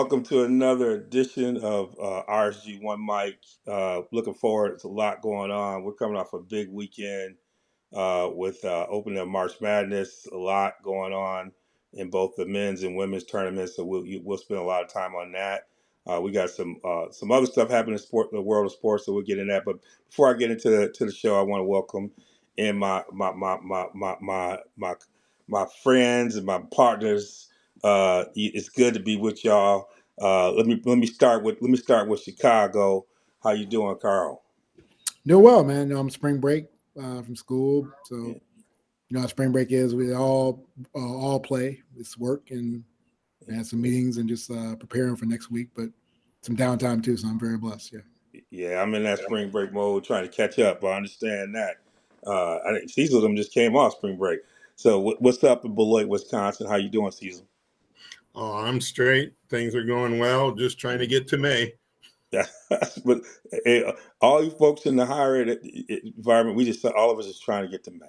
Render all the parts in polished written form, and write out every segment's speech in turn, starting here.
welcome to another edition of RSG One Mic. Looking forward. It's a lot going on. We're coming off a big weekend with opening of March Madness. A lot going on in both the men's and women's tournaments. So we'll spend a lot of time on that. We got some other stuff happening in the world of sports, so we'll get in that. But before I get into the show, I want to welcome in my friends and my partners. It's good to be with y'all. Let me start with Chicago. How you doing, Carl? Doing well, man. Spring break from school, so Yeah. how spring break is. We all play. It's work and had some meetings and just preparing for next week, but some downtime too. So I'm very blessed. Yeah. Yeah, I'm in that spring break mode, trying to catch up. I understand that. I think Cecil them just came off spring break. So what's up in Beloit, Wisconsin? How you doing, Cecil? Oh, I'm straight. Things are going well. Just trying to get to May. Yeah, but all you folks in the higher ed environment, all of us is trying to get to May.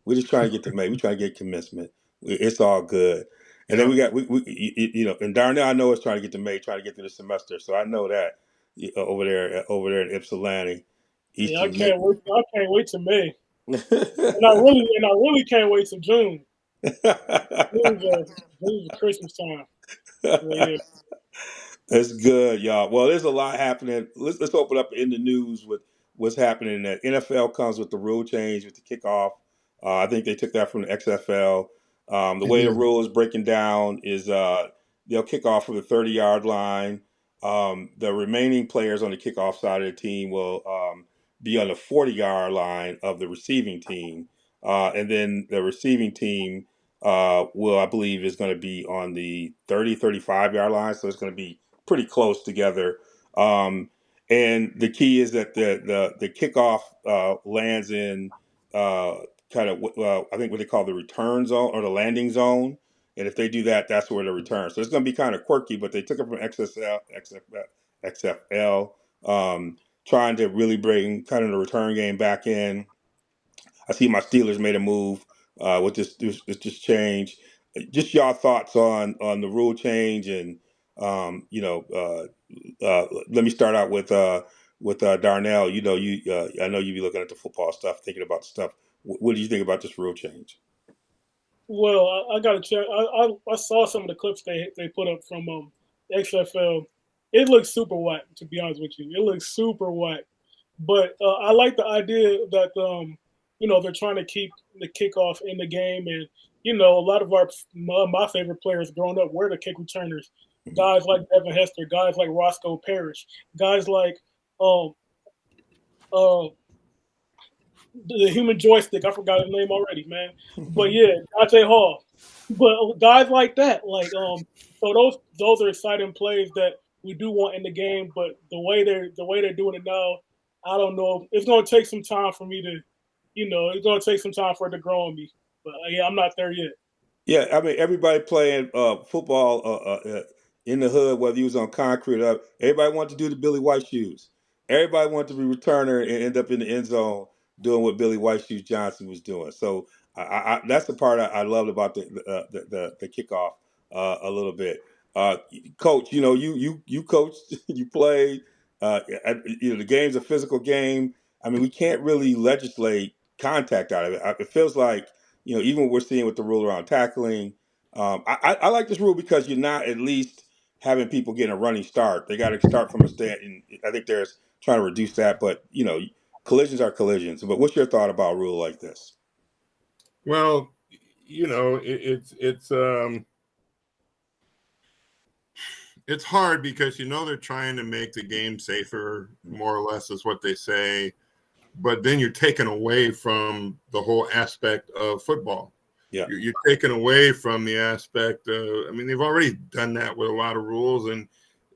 We're just trying to get to May. We're trying to get commencement. It's all good. And then we got and Darnell, I know is trying to get to May, trying to get through the semester. So I know that over there in Ypsilanti, Yeah, I Eastern. can't wait. I can't wait to May, and I really can't wait to June. June's a Christmas time. So, yeah. That's good, y'all. Well, there's a lot happening. Let's open up in the news with what's happening. That NFL comes with the rule change with the kickoff. I think they took that from the XFL. The It way the is. rule is breaking down is they'll kick off from the 30-yard line. The remaining players on the kickoff side of the team will be on the 40-yard line of the receiving team, and then the receiving team I believe, is going to be on the 35-yard line. So it's going to be pretty close together. And the key is that the kickoff lands in kind of I think what they call the return zone or the landing zone. And if they do that, that's where the return. So it's going to be kind of quirky, but they took it from XFL, trying to really bring kind of the return game back in. I see my Steelers made a move with this change. Just y'all thoughts on the rule change and let me start out with Darnell. I know you be looking at the football stuff, thinking about the stuff. What do you think about this rule change? Well, I got to check. I saw some of the clips they put up from XFL. It looks super whack, to be honest with you. It looks super whack. But I like the idea that they're trying to keep the kickoff in the game, and a lot of my favorite players growing up were the kick returners. Guys like Devin Hester, guys like Roscoe Parrish, guys like um uh the human joystick. I forgot his name already, man. But yeah, Dante Hall. But guys like that, so those are exciting plays that we do want in the game. But the way they're doing it now, I don't know. It's gonna take some time for me to, it's gonna take some time for it to grow on me. But yeah, I'm not there yet. Yeah, I mean everybody playing football in the hood, whether you was on concrete or everybody wanted to do the Billy White shoes. Everybody wanted to be returner and end up in the end zone doing what Billy White Shoes Johnson was doing. So that's the part I loved about the kickoff a little bit. Coach, you coached, you played. The game's a physical game. I mean, we can't really legislate contact out of it. It feels like even what we're seeing with the rule around tackling. I like this rule because you're not at least having people getting a running start. They got to start from a stand. And I think there's trying to reduce that, but collisions are collisions. But what's your thought about a rule like this? Well, it's hard because they're trying to make the game safer, more or less is what they say. But then you're taken away from the whole aspect of football. Yeah. You're taken away from the aspect of, they've already done that with a lot of rules, and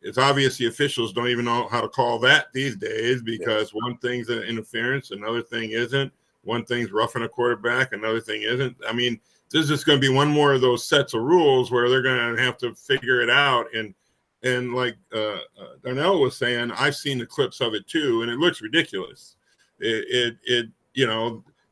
it's obvious the officials don't even know how to call that these days because one thing's an interference, another thing isn't. One thing's roughing a quarterback, another thing isn't. This is just going to be one more of those sets of rules where they're going to have to figure it out. And like Darnell was saying, I've seen the clips of it too, and it looks ridiculous.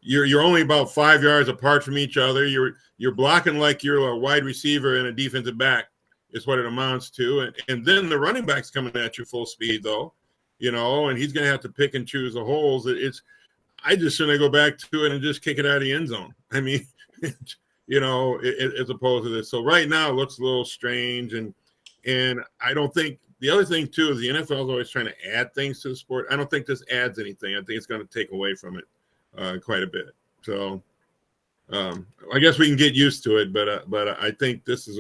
You're only about 5 yards apart from each other. You're blocking like you're a wide receiver and a defensive back, is what it amounts to. And then the running back's coming at you full speed, though, and he's going to have to pick and choose the holes. I just shouldn't go back to it and just kick it out of the end zone. I mean, as opposed to this. So right now it looks a little strange. And I don't think the other thing, too, is the NFL is always trying to add things to the sport. I don't think this adds anything. I think it's going to take away from it quite a bit. So I guess we can get used to it. But I think this is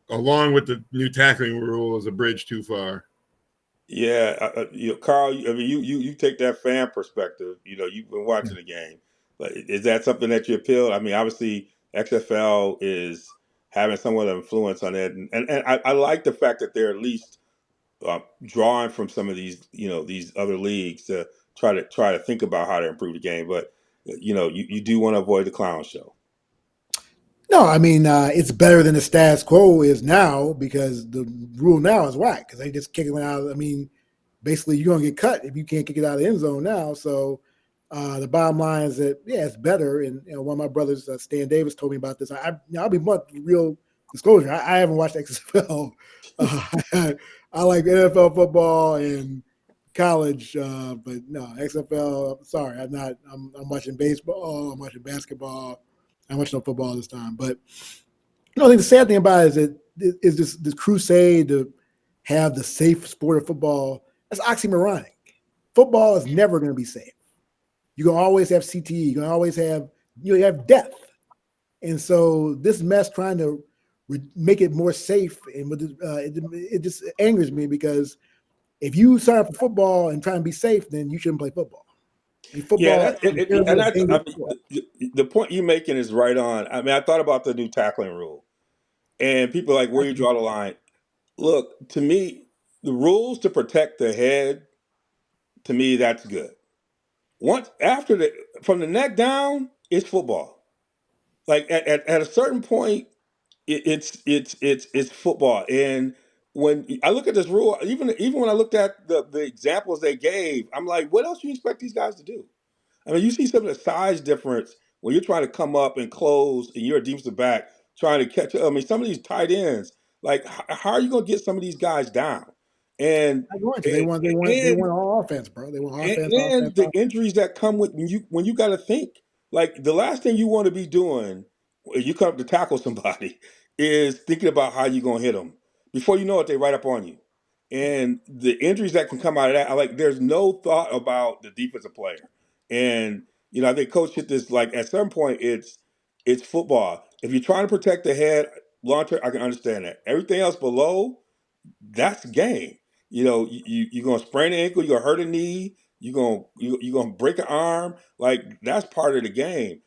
along with the new tackling rule, is a bridge too far. Yeah, Carl. I mean, you take that fan perspective. You've been watching the game, but is that something that you appeal? I mean, obviously XFL is having somewhat of influence on it, and I like the fact that they're at least drawing from some of these other leagues to try to think about how to improve the game. But you do want to avoid the clown show. No, I mean, it's better than the status quo is now, because the rule now is whack, because they just kick it out. I mean, basically, you're going to get cut if you can't kick it out of the end zone now. So the bottom line is that, yeah, it's better. And one of my brothers, Stan Davis, told me about this. I'll be real disclosure. I haven't watched XFL. I like NFL football and college, but no, XFL. Sorry, I'm not. I'm watching baseball. I'm watching basketball. I watch no football this time, but I think the sad thing about it is that this crusade to have the safe sport of football. That's oxymoronic. Football is never going to be safe. You're going to always have CTE. You're going to always have death, and so this mess trying to make it more safe, and it just angers me, because if you sign up for football and try and be safe, then you shouldn't play football. Yeah, the point you're making is right on. I mean, I thought about the new tackling rule, and people are like, where you draw the line. Look, to me, the rules to protect the head, to me, that's good. Once from the neck down, it's football. Like at a certain point, it's football. And when I look at this rule, even when I looked at the examples they gave, I'm like, what else do you expect these guys to do? I mean, you see some of the size difference when you're trying to come up and close, and you're a defensive back trying to catch up. I mean, some of these tight ends, like, how are you going to get some of these guys down? And I want to. They want all offense, bro. They want offense, and the offense. injuries that come with when you got to think, like, the last thing you want to be doing when you come up to tackle somebody is thinking about how you're going to hit them. Before you know it, they right up on you. And the injuries that can come out of that, like, there's no thought about the defensive player. And I think Coach hit this, like, at some point it's football. If you're trying to protect the head long term, I can understand that. Everything else below, that's game. You're gonna sprain an ankle, you're gonna hurt a knee, you're gonna break an arm. Like, that's part of the game.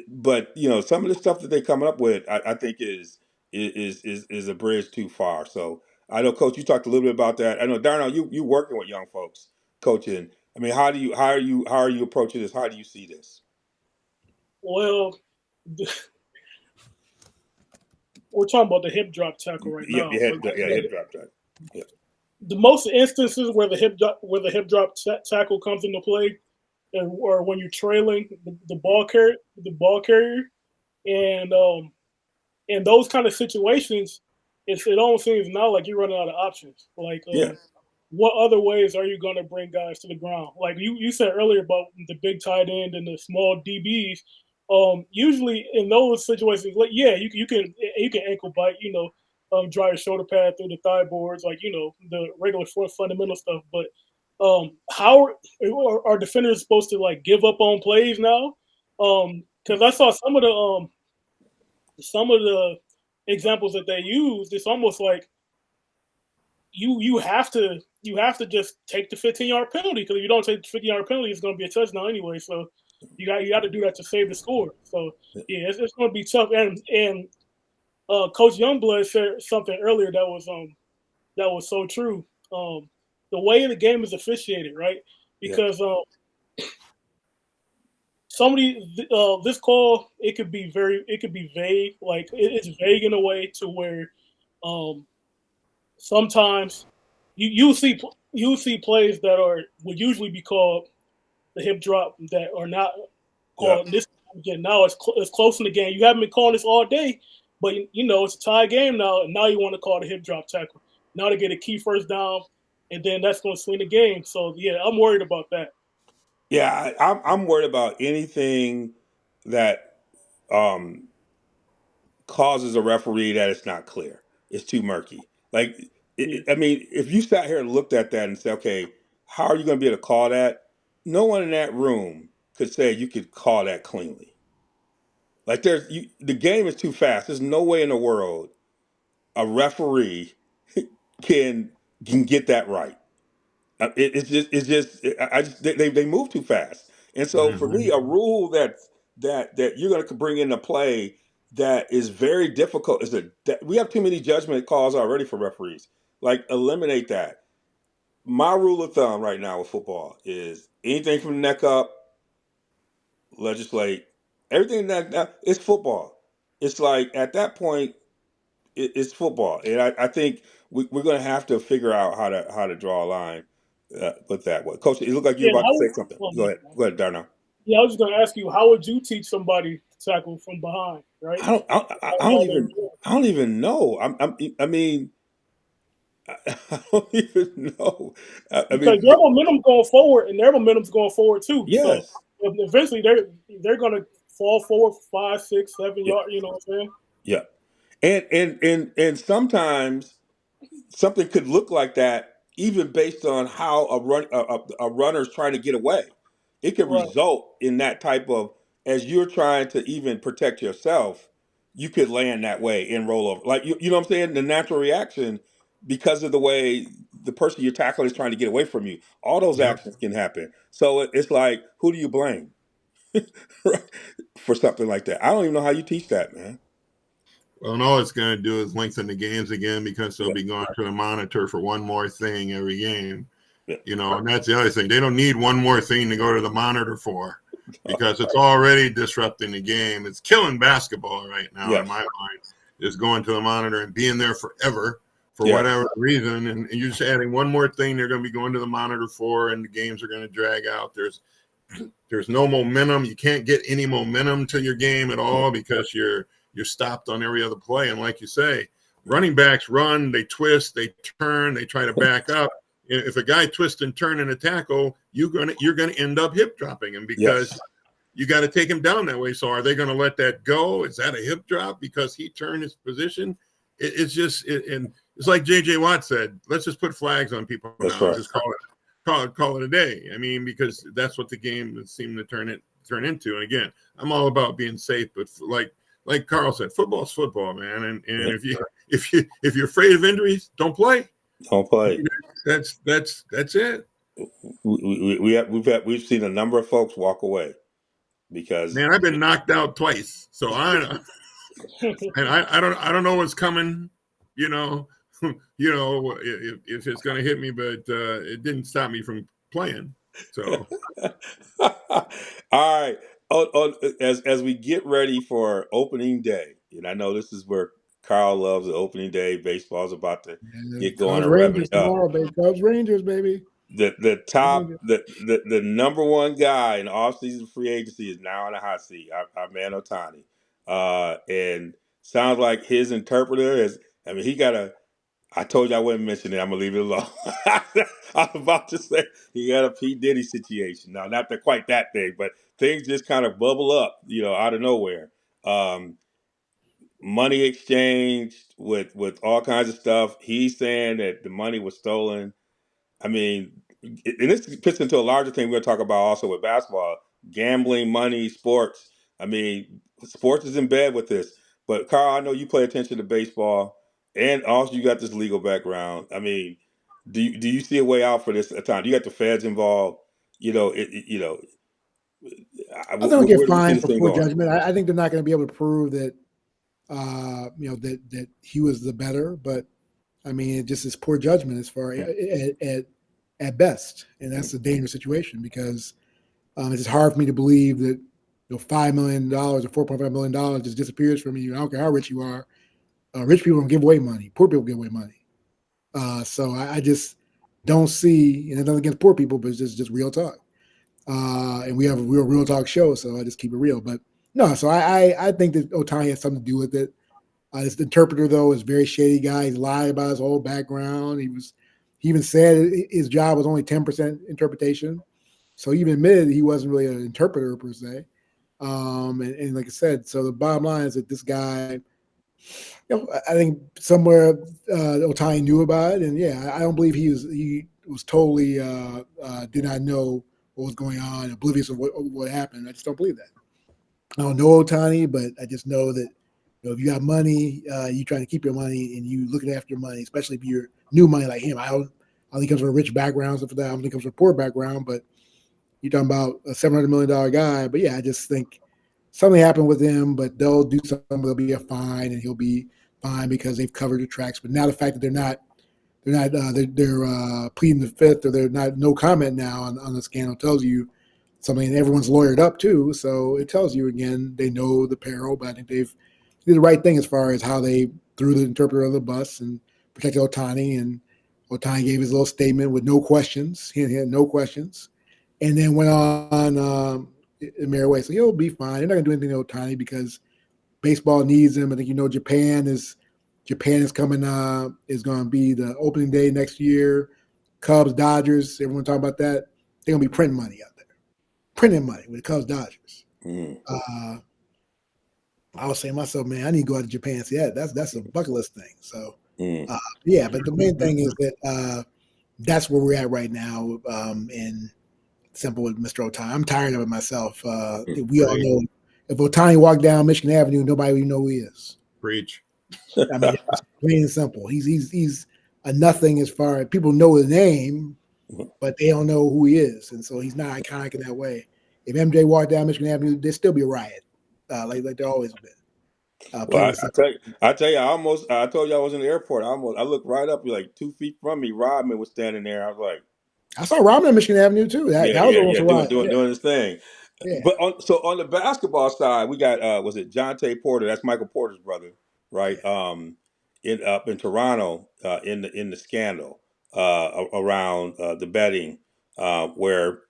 But some of the stuff that they're coming up with, I think is a bridge too far. So I know, Coach, you talked a little bit about that. I know, Darnell, you working with young folks, coaching. I mean, how are you approaching this? How do you see this? Well, we're talking about the hip drop tackle right now. Hip drop tackle. Yeah. The most instances where the hip drop tackle comes into play, or when you're trailing the ball carrier, and in those kind of situations, it almost seems now like you're running out of options. Like, what other ways are you going to bring guys to the ground? Like you said earlier about the big tight end and the small DBs. Usually in those situations, like, yeah, you can ankle bite, drive your shoulder pad through the thigh boards, like, the regular fundamental stuff. But how are defenders supposed to, like, give up on plays now? Because I saw some of the examples that they used. It's almost like you have to just take the 15-yard penalty, because if you don't take the 15-yard penalty, it's going to be a touchdown anyway. So you got to do that to save the score. So yeah, it's going to be tough. And Coach Youngblood said something earlier that was so true. The way the game is officiated, right? Because this call, it could be vague. Like, it's vague in a way to where sometimes you see plays that would usually be called the hip drop that are not called this again. Now it's close in the game. You haven't been calling this all day, But it's a tie game now, and now you want to call the hip drop tackle. Now to get a key first down, and then that's going to swing the game. So yeah, I'm worried about that. Yeah, I'm worried about anything that um, causes a referee that it's not clear. It's too murky. Like, Yeah, I mean, if you sat here and looked at that and said, okay, how are you going to be able to call that? No one in that room could say you could call that cleanly. Like, the game is too fast. There's no way in the world a referee can can get that right. I just they move too fast, and so for me, a rule that you're going to bring into play that is very difficult is that we have too many judgment calls already for referees. Like, eliminate that. My rule of thumb right now with football is anything from the neck up, legislate everything that it's football. It's like at that point it's football, and I think we're going to have to figure out how to draw a line with that one. Coach, it looked like you yeah. were about to How, say something. well, Go ahead, Darnell. yeah, I was just going to ask you, how would you teach somebody to tackle from behind, right? I don't even know. I mean, I don't even know. I Because mean, their momentum's going forward, and their momentum's going forward too. So yes, eventually, they're going to fall forward 5, 6, 7 yeah, yards. You know what I'm saying? yeah, and sometimes something could look like that, even based on how a runner's trying to get away. It could Right. result in that type of, as you're trying to even protect yourself, you could land that way and roll over. Like, you know what I'm saying? The natural reaction, because of the way the person you're tackling is trying to get away from you, all those Yep. actions can happen. So it's like, who do you blame for something like that? I don't even know how you teach that, man. Well, and all it's going to do is lengthen the games again because they'll Yeah, be going to the monitor for one more thing every game. yeah, And that's the other thing. They don't need one more thing to go to the monitor for because it's already disrupting the game. It's killing basketball right now, in my yes, mind, is going to the monitor and being there forever for yes, whatever reason. And you're just adding one more thing they're going to be going to the monitor for, and the games are going to drag out. There's no momentum. You can't get any momentum to your game at all because you're stopped on every other play. And like you say, running backs run, they twist, they turn, they try to back up. If a guy twists and turn in a tackle, you're gonna end up hip dropping him because yes, you got to take him down that way. So are they going to let that go? Is that a hip drop because he turned his position? And it's like JJ Watt said, let's just put flags on people that's now and right. just call it a day. I mean, because that's what the game seemed to turn into. And again, I'm all about being safe, but like Carl said, football's football, man. And Yeah. if you're afraid of injuries, don't play. Don't play. That's it. We've seen a number of folks walk away because Man, I've been knocked out twice, so I don't know what's coming, you know, if it's going to hit me, but it didn't stop me from playing. So all right. As we get ready for opening day, and I know this is where Carl loves the opening day. Baseball's about to And get going Cubs and rev it Rangers up. tomorrow, baby. Cubs Rangers, baby. The top Rangers. the number one guy in offseason free agency is now in the hot seat. Our man Otani, and sounds like his interpreter is. I mean, he got a. I told you I wouldn't mention it. I'm gonna leave it alone. I was about to say he got a P Diddy situation. Now, not that quite that big, but things just kind of bubble up, out of nowhere. Um, Money exchanged with all kinds of stuff. He's saying that the money was stolen. I mean, and this fits into a larger thing we're going to talk about also with basketball, gambling, money, sports. I mean, sports is in bed with this. But Carl, I know you pay attention to baseball, and also you got this legal background. I mean, do you see a way out for this at time? Do you got the feds involved? I think they'll get Where do you see fined this for thing poor going? judgment. I think they're not going to be able to prove that, that he was the better. But I mean, it just is poor judgment as far at best, and that's a dangerous situation because it's just hard for me to believe that $5 million or $4.5 million just disappears from you. I don't care how rich you are. Rich people don't give away money. Poor people give away money. So I just don't see, and it's nothing against poor people, but it's just real talk. And we have a real talk show, so I just keep it real. But no, so I think that Otani has something to do with it. This interpreter, though, is a very shady guy. He's lied about his whole background. He even said his job was only 10% interpretation. So he even admitted he wasn't really an interpreter per se. And like I said, so the bottom line is that this guy, I think somewhere Otani knew about it, and yeah, I don't believe he was totally did not know what was going on, oblivious of what happened. I just don't believe that. I don't know Otani, but I just know that if you got money, you trying to keep your money and you looking after your money, especially if you're new money like him. I don't think he comes from a rich background, stuff like that. I don't think he comes from a poor background, but you're talking about a $700 million guy. But yeah, I just think something happened with him, but they'll do something. There'll be a fine, and he'll be fine because they've covered the tracks. But now the fact that they're pleading the fifth, or they're not no comment now on the scandal tells you something. And everyone's lawyered up too, so it tells you again they know the peril. But I think they've did the right thing as far as how they threw the interpreter on the bus and protected Otani. And Otani gave his little statement with no questions. He had no questions, and then went on in merry way. So he'll be fine. They're not going to do anything to Otani because baseball needs him. I think Japan is coming. Is going to be the opening day next year. Cubs, Dodgers. Everyone talking about that. They're going to be printing money out there, printing money with the Cubs, Dodgers. I was saying to myself, man, I need to go out to Japan and see that. That's a bucket list thing. So yeah, but the main thing is that that's where we're at right now. And simple with Mr. Otani. I'm tired of it myself. We all know if Otani walked down Michigan Avenue, nobody would know who he is. Preach. I mean, it's plain and simple. He's a nothing as far as people know his name, but they don't know who he is, and so he's not iconic in that way. If MJ walked down Michigan Avenue, there'd still be a riot, like there always been. Well, I tell you, I told you I was in the airport. I looked right up, like 2 feet from me. Rodman was standing there. I was like, I saw Robin on Michigan Avenue too. That was almost a riot. doing his thing. Yeah. But on the basketball side, we got was it Jonte Porter? That's Michael Porter's brother, right? Up in Toronto, in the scandal around the betting, where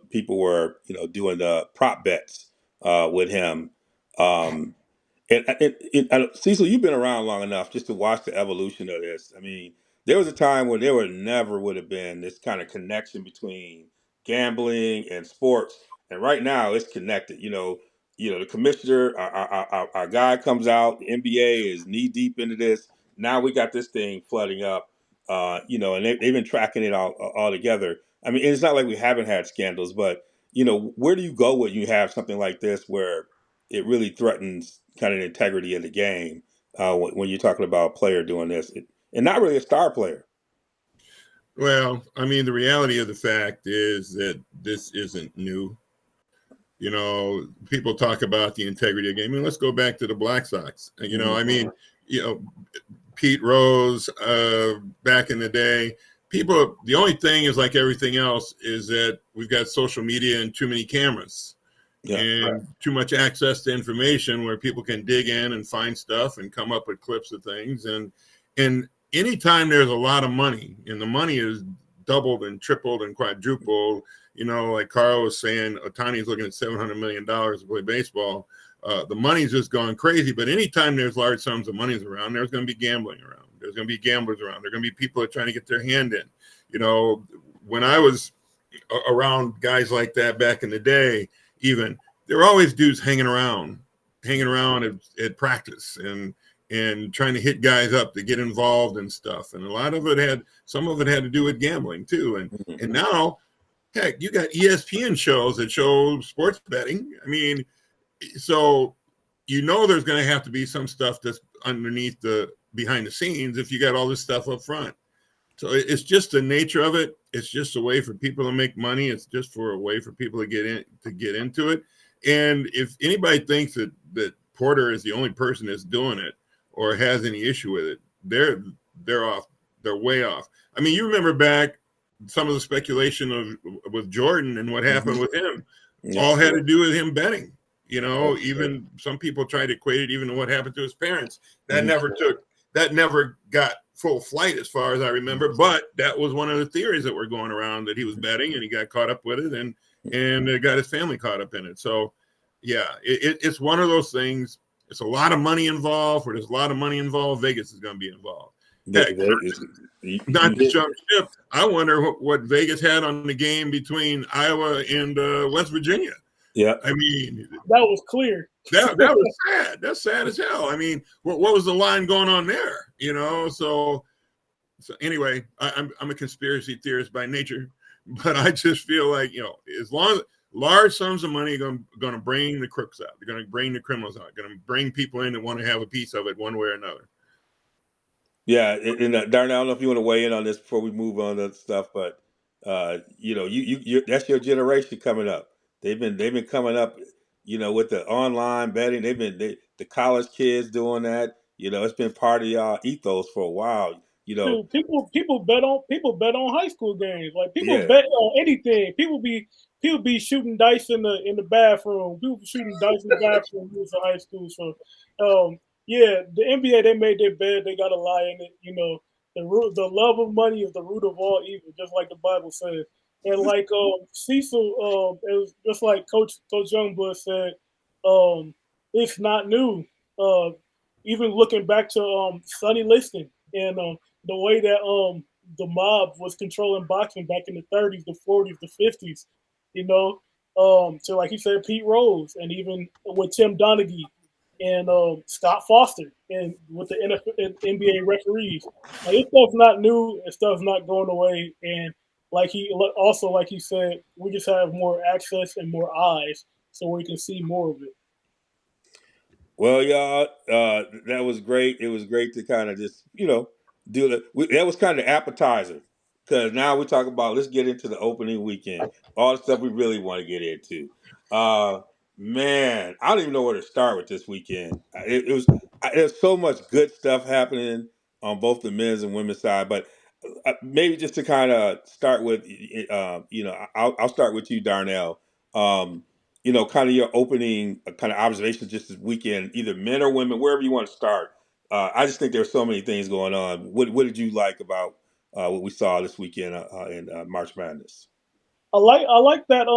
people were doing the prop bets with him. Cecil, you've been around long enough just to watch the evolution of this. I mean, there was a time when there would have been this kind of connection between gambling and sports, and right now it's connected. The commissioner, our guy comes out. The NBA is knee deep into this. Now we got this thing flooding up. And they've been tracking it all together. I mean, it's not like we haven't had scandals, but where do you go when you have something like this where it really threatens kind of the integrity of the game when you're talking about a player doing this, and not really a star player. Well, I mean, the reality of the fact is that this isn't new. People talk about the integrity of the game. I mean, let's go back to the Black Sox. I mean, Pete Rose back in the day. People, the only thing is like everything else is that we've got social media and too many cameras. Too much access to information where people can dig in and find stuff and come up with clips of things. And anytime there's a lot of money, and the money is doubled and tripled and quadrupled, like Carl was saying, Otani's looking at $700 million to play baseball. The money's just gone crazy. But anytime there's large sums of money around, there's going to be gambling around. There's going to be gamblers around. There are going to be people that are trying to get their hand in. When I was around guys like that back in the day, even there were always dudes hanging around at practice and trying to hit guys up to get involved and stuff. And a lot of it some of it had to do with gambling too. And now, heck, you got ESPN shows that show sports betting. I mean, so there's going to have to be some stuff that's underneath behind the scenes if you got all this stuff up front. So it's just the nature of it. It's just a way for people to make money. It's just a way for people to get into it. And if anybody thinks that Porter is the only person that's doing it or has any issue with it, they're off. They're way off. I mean, you remember back some of the speculation with Jordan and what happened with him. All had to do with him betting. Even some people tried to equate it even to what happened to his parents. That never got full flight as far as I remember, but that was one of the theories that were going around, that he was betting and he got caught up with it and got his family caught up in it. So yeah, it's one of those things. it's a lot of money involved. Where there's a lot of money involved, Vegas is going to be involved. Heck, not to jump ship, I wonder what Vegas had on the game between Iowa and West Virginia. Yeah, I mean, that was clear. That was sad. That's sad as hell. I mean, what was the line going on there? You know, so anyway, I'm a conspiracy theorist by nature, but I just feel like, you know, as long as large sums of money are going to bring the crooks out, they're going to bring the criminals out, going to bring people in that want to have a piece of it one way or another. Yeah, and Darnell, I don't know if you want to weigh in on this before we move on to stuff, but you know, you that's your generation coming up. They've been coming up, you know, with the online betting. The college kids doing that. You know, it's been part of y'all ethos for a while. You know, Dude, people bet on high school games. Like people yeah, bet on anything. People be shooting dice in the bathroom. People be shooting dice in the bathroom in high school. So, yeah, the NBA they made their bed. They got to lie in it. You know, the love of money is the root of all evil, just like the Bible says. And like Cecil, it was just like Coach Youngblood said. It's not new. Uh, Even looking back to Sonny Liston and the way that the mob was controlling boxing back in the 30s, the 40s, the 50s, you know. So like he said, Pete Rose, and even with Tim Donaghy and Scott Foster, and with the NFL, NBA referees. Like, this stuff's not new. This stuff's not going away. And like he said, we just have more access and more eyes, so we can see more of it. well, y'all, that was great. It was great to kind of just, you know, do that. That was kind of appetizer, because now we talk about, let's get into the opening weekend, all the stuff we really want to get into. Uh, Man, I don't even know where to start with this weekend. There's so much good stuff happening on both the men's and women's side, but maybe just to kind of start with, you know, I'll start with you, Darnell. Um, you know, kind of your opening kind of observations just this weekend, either men or women, wherever you want to start. I just think there's so many things going on. What did you like about what we saw this weekend in March Madness? I like that.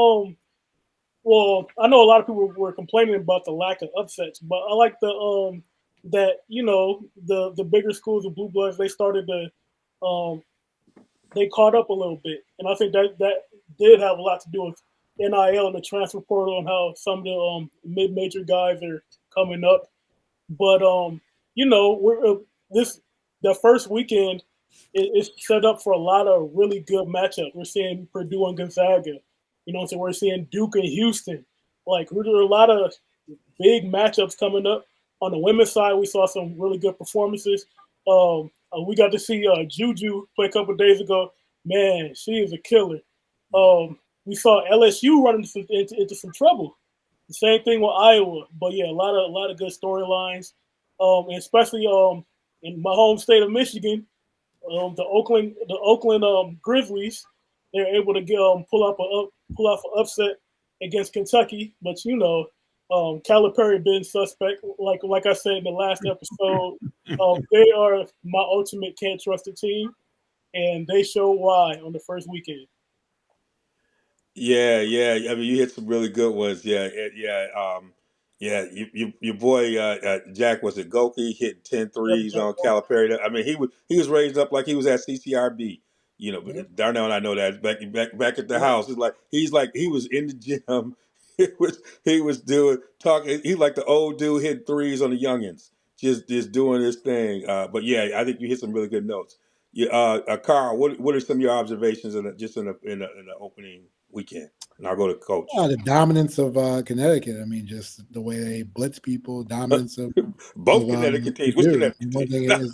Well, I know a lot of people were complaining about the lack of upsets, but I like the that the bigger schools, the blue bloods, they started to they caught up a little bit, and I think that did have a lot to do with NIL and the transfer portal and how some of the mid-major guys are coming up. But we're this the first weekend is set up for a lot of really good matchups. We're seeing Purdue and Gonzaga. So we're seeing Duke and Houston. Like, there are a lot of big matchups coming up. On the women's side, we saw some really good performances. We got to see Juju play a couple of days ago. Man, she is a killer. We saw LSU run into some trouble. The same thing with Iowa. But yeah, a lot of good storylines, and especially in my home state of Michigan, the Oakland Grizzlies. They're able to pull off an upset against Kentucky, but Calipari been suspect. Like I said in the last episode, they are my ultimate can't trust the team, and they show why on the first weekend. Yeah, yeah. I mean, you hit some really good ones. Yeah, yeah. Yeah, your boy Jack, was it Goki, hitting 10 Yep, threes Jack on Walker. Calipari. I mean, he was raised up like he was at CCRB. You know, Yep, Darnell and I know that back at the yep. house. It's like he was in the gym. He was doing talking. He like the old dude hitting threes on the youngins, just doing his thing. But yeah, I think you hit some really good notes. Yeah, Carl, what are some of your observations in the opening weekend? And I'll go to Coach. The dominance of Connecticut. I mean, just the way they blitz people, dominance of Both Connecticut teams. Which Purdue. Connecticut One team? thing is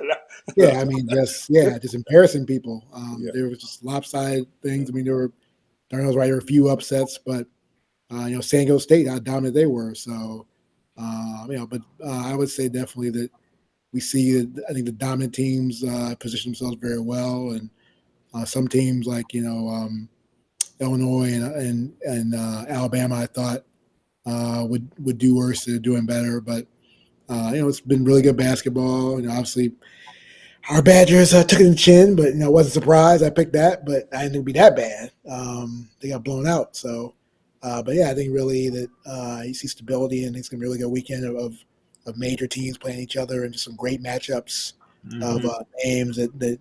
No. yeah, I mean, just embarrassing people. Yeah. There was just lopsided things. I mean, Darnell's right, there were a few upsets, but San Diego State, how dominant they were. So, but I would say definitely that we see that I think the dominant teams position themselves very well, and some teams like Illinois and Alabama, I thought would do worse. They're doing better, but it's been really good basketball. Obviously our Badgers took it in the chin, but I wasn't surprised. I picked that, but I didn't think it'd be that bad. They got blown out, so But yeah, I think really that you see stability, and it's gonna be a really good weekend of major teams playing each other and just some great matchups of Mm-hmm. names that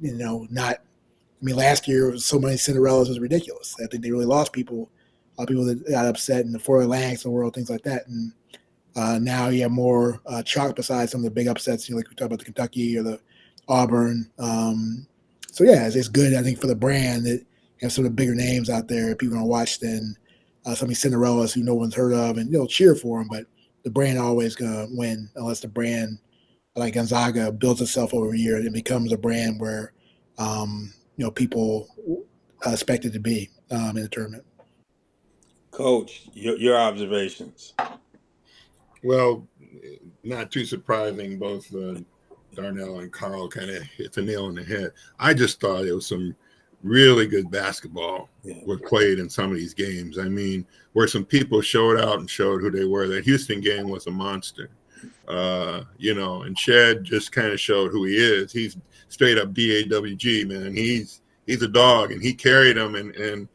not. I mean, last year was so many Cinderellas was ridiculous. I think they really lost people. A lot of people that got upset in the Four Atlantics of the world, things like that. And now you have more chalk besides some of the big upsets, like we talked about the Kentucky or the Auburn. So yeah, it's good. I think for the brand that you have some of the bigger names out there, people are gonna watch than some of these Cinderellas who no one's heard of, and they'll cheer for them. But the brand always gonna win unless the brand like Gonzaga builds itself over a year and becomes a brand where people expect it to be in the tournament. Coach, your observations. Well, not too surprising. Both Darnell and Carl kind of hit the nail on the head. I just thought it was some really good basketball Yeah. was played in some of these games. I mean, where some people showed out and showed who they were. That Houston game was a monster. And Shed just kind of showed who he is. He's straight up DAWG, man. He's a dog, and he carried him, and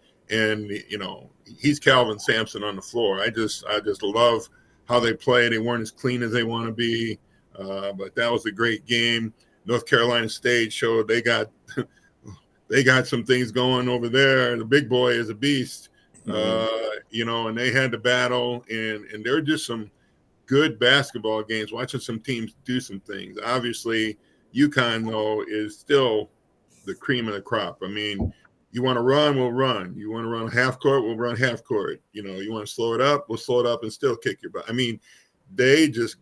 he's Calvin Sampson on the floor. I just love how they play. They weren't as clean as they want to be, but that was a great game. North Carolina State showed they got some things going over there. The big boy is a beast, and they had to battle, and there were just some good basketball games, watching some teams do some things. Obviously, UConn, though, is still the cream of the crop. I mean, you want to run, we'll run. You want to run half court, we'll run half court. You want to slow it up, we'll slow it up and still kick your butt. I mean, they just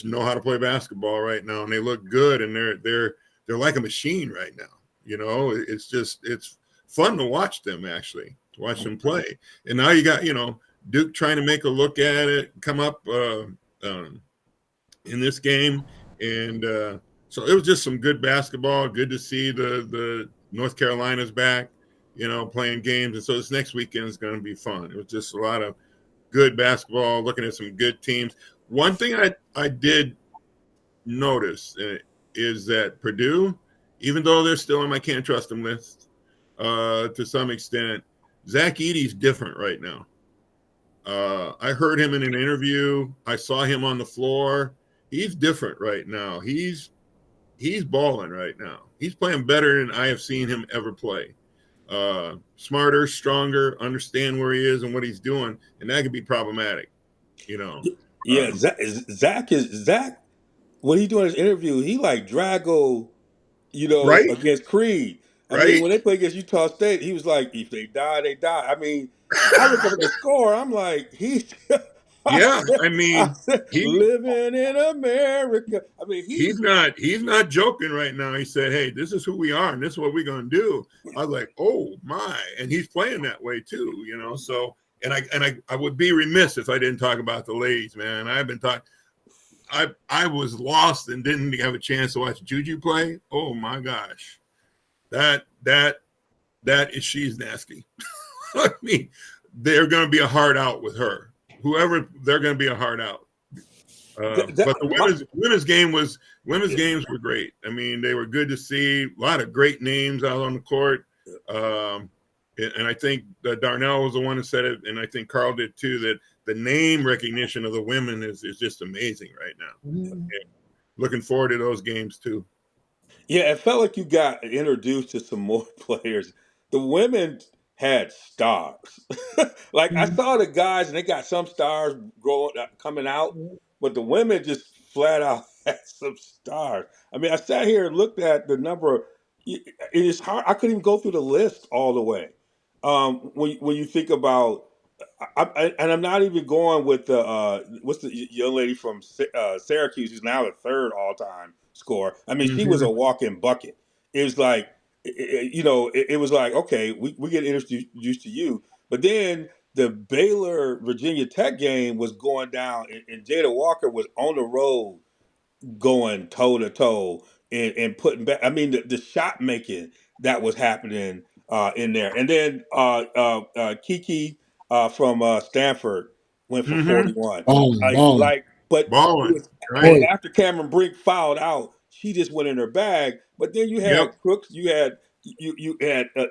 know how to play basketball right now, and they look good, and they're like a machine right now. It's fun to watch them, actually, to watch them play. And now you got, Duke trying to make a look at it, come up in this game. And so it was just some good basketball. Good to see the North Carolina's back, playing games. And so this next weekend is going to be fun. It was just a lot of good basketball, looking at some good teams. One thing I did notice is that Purdue, even though they're still on my can't trust them list to some extent, Zach Edey's different right now. I heard him in an interview. I saw him on the floor. He's different right now. He's balling right now. He's playing better than I have seen him ever play. Smarter, stronger, understand where he is and what he's doing, and that could be problematic. Yeah, Zach. When he doing his interview, he like Drago, Right, against Creed. I mean, right. when they play against Utah State, he was like, if they die, they die. I mean, I look up at the score, I'm like, he's Yeah, I mean, he living in America. I mean, he's not joking right now. He said, "Hey, this is who we are, and this is what we're gonna do." I was like, "Oh my!" And he's playing that way too, So, and I would be remiss if I didn't talk about the ladies, man. I've been talking. I was lost and didn't have a chance to watch Juju play. Oh my gosh, that is she's nasty. I mean, they're going to be a hard out with her. Whoever, they're going to be a hard out. But the women's games were great. I mean, they were good to see. A lot of great names out on the court. And I think Darnell was the one who said it, and I think Carl did too, that the name recognition of the women is just amazing right now. Mm-hmm. Looking forward to those games too. Yeah, it felt like you got introduced to some more players. The women had stars. Like I saw the guys, and they got some stars coming out, but the women just flat out had some stars. I mean, I sat here and looked at the number. It is hard. I couldn't even go through the list all the way. When you think about, and I'm not even going with the what's the young lady from Syracuse who's now the third all time scorer. I mean, she was Mm-hmm. a walk-in bucket. It was like, it was like, okay, we get introduced to you, but then the Baylor Virginia Tech game was going down, and Jada Walker was on the road going toe to toe and putting back. I mean, the shot making that was happening in there, and then Kiki from Stanford went for Mm-hmm. 41. Long. But it Balling, was, right? and after Cameron Brink fouled out, she just went in her bag. But then you Yep. had Crooks, you had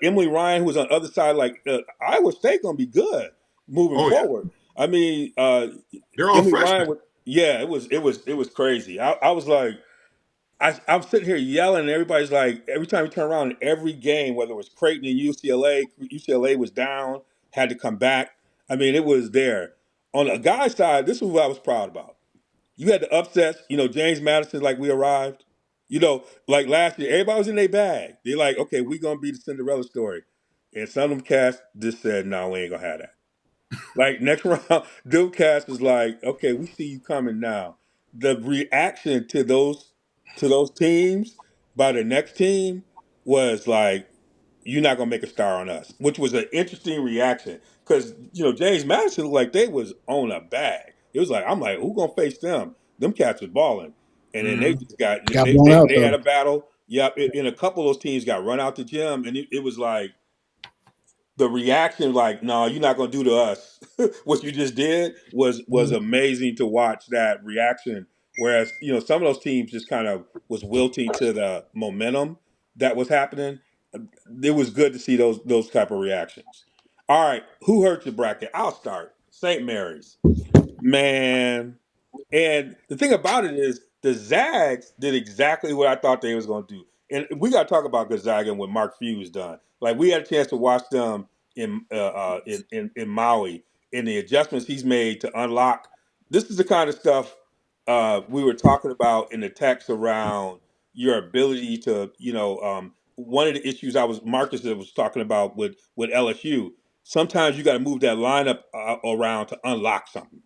Emily Ryan, who was on the other side. Like Iowa State gonna be good. moving Oh yeah, forward. I mean, they're all Emmy freshmen. Ryan was, yeah, it was crazy. I was like, I'm sitting here yelling, and everybody's like, every time you turn around, in every game, whether it was Creighton and UCLA was down, had to come back. I mean, it was there. On the guy's side, this is what I was proud about. You had the upsets, James Madison, like we arrived. Like last year, everybody was in their bag. They're like, okay, we're gonna be the Cinderella story. And some of them cats just said, no, we ain't gonna have that. Like next round, Duke was like, okay, we see you coming now. The reaction to those teams by the next team was like, you're not gonna make a star on us, which was an interesting reaction because James Madison looked like they was on a bag. It was like I'm like, who gonna face them? Them cats was balling, and then they Mhm. just got Got they blown they, out they had though. a battle. Yeah, and a couple of those teams got run out the gym, and it was like the reaction, like, no, you're not gonna do to us what you just did was amazing to watch that reaction. Whereas, some of those teams just kind of was wilting to the momentum that was happening. It was good to see those type of reactions. All right, who hurt your bracket? I'll start. St. Mary's. Man. And the thing about it is the Zags did exactly what I thought they was going to do. And we got to talk about Gonzaga and what Mark Few's done. Like we had a chance to watch them in Maui and the adjustments he's made to unlock. This is the kind of stuff we were talking about in the text around your ability to, one of the issues Marcus was talking about with LSU. Sometimes you got to move that lineup around to unlock something.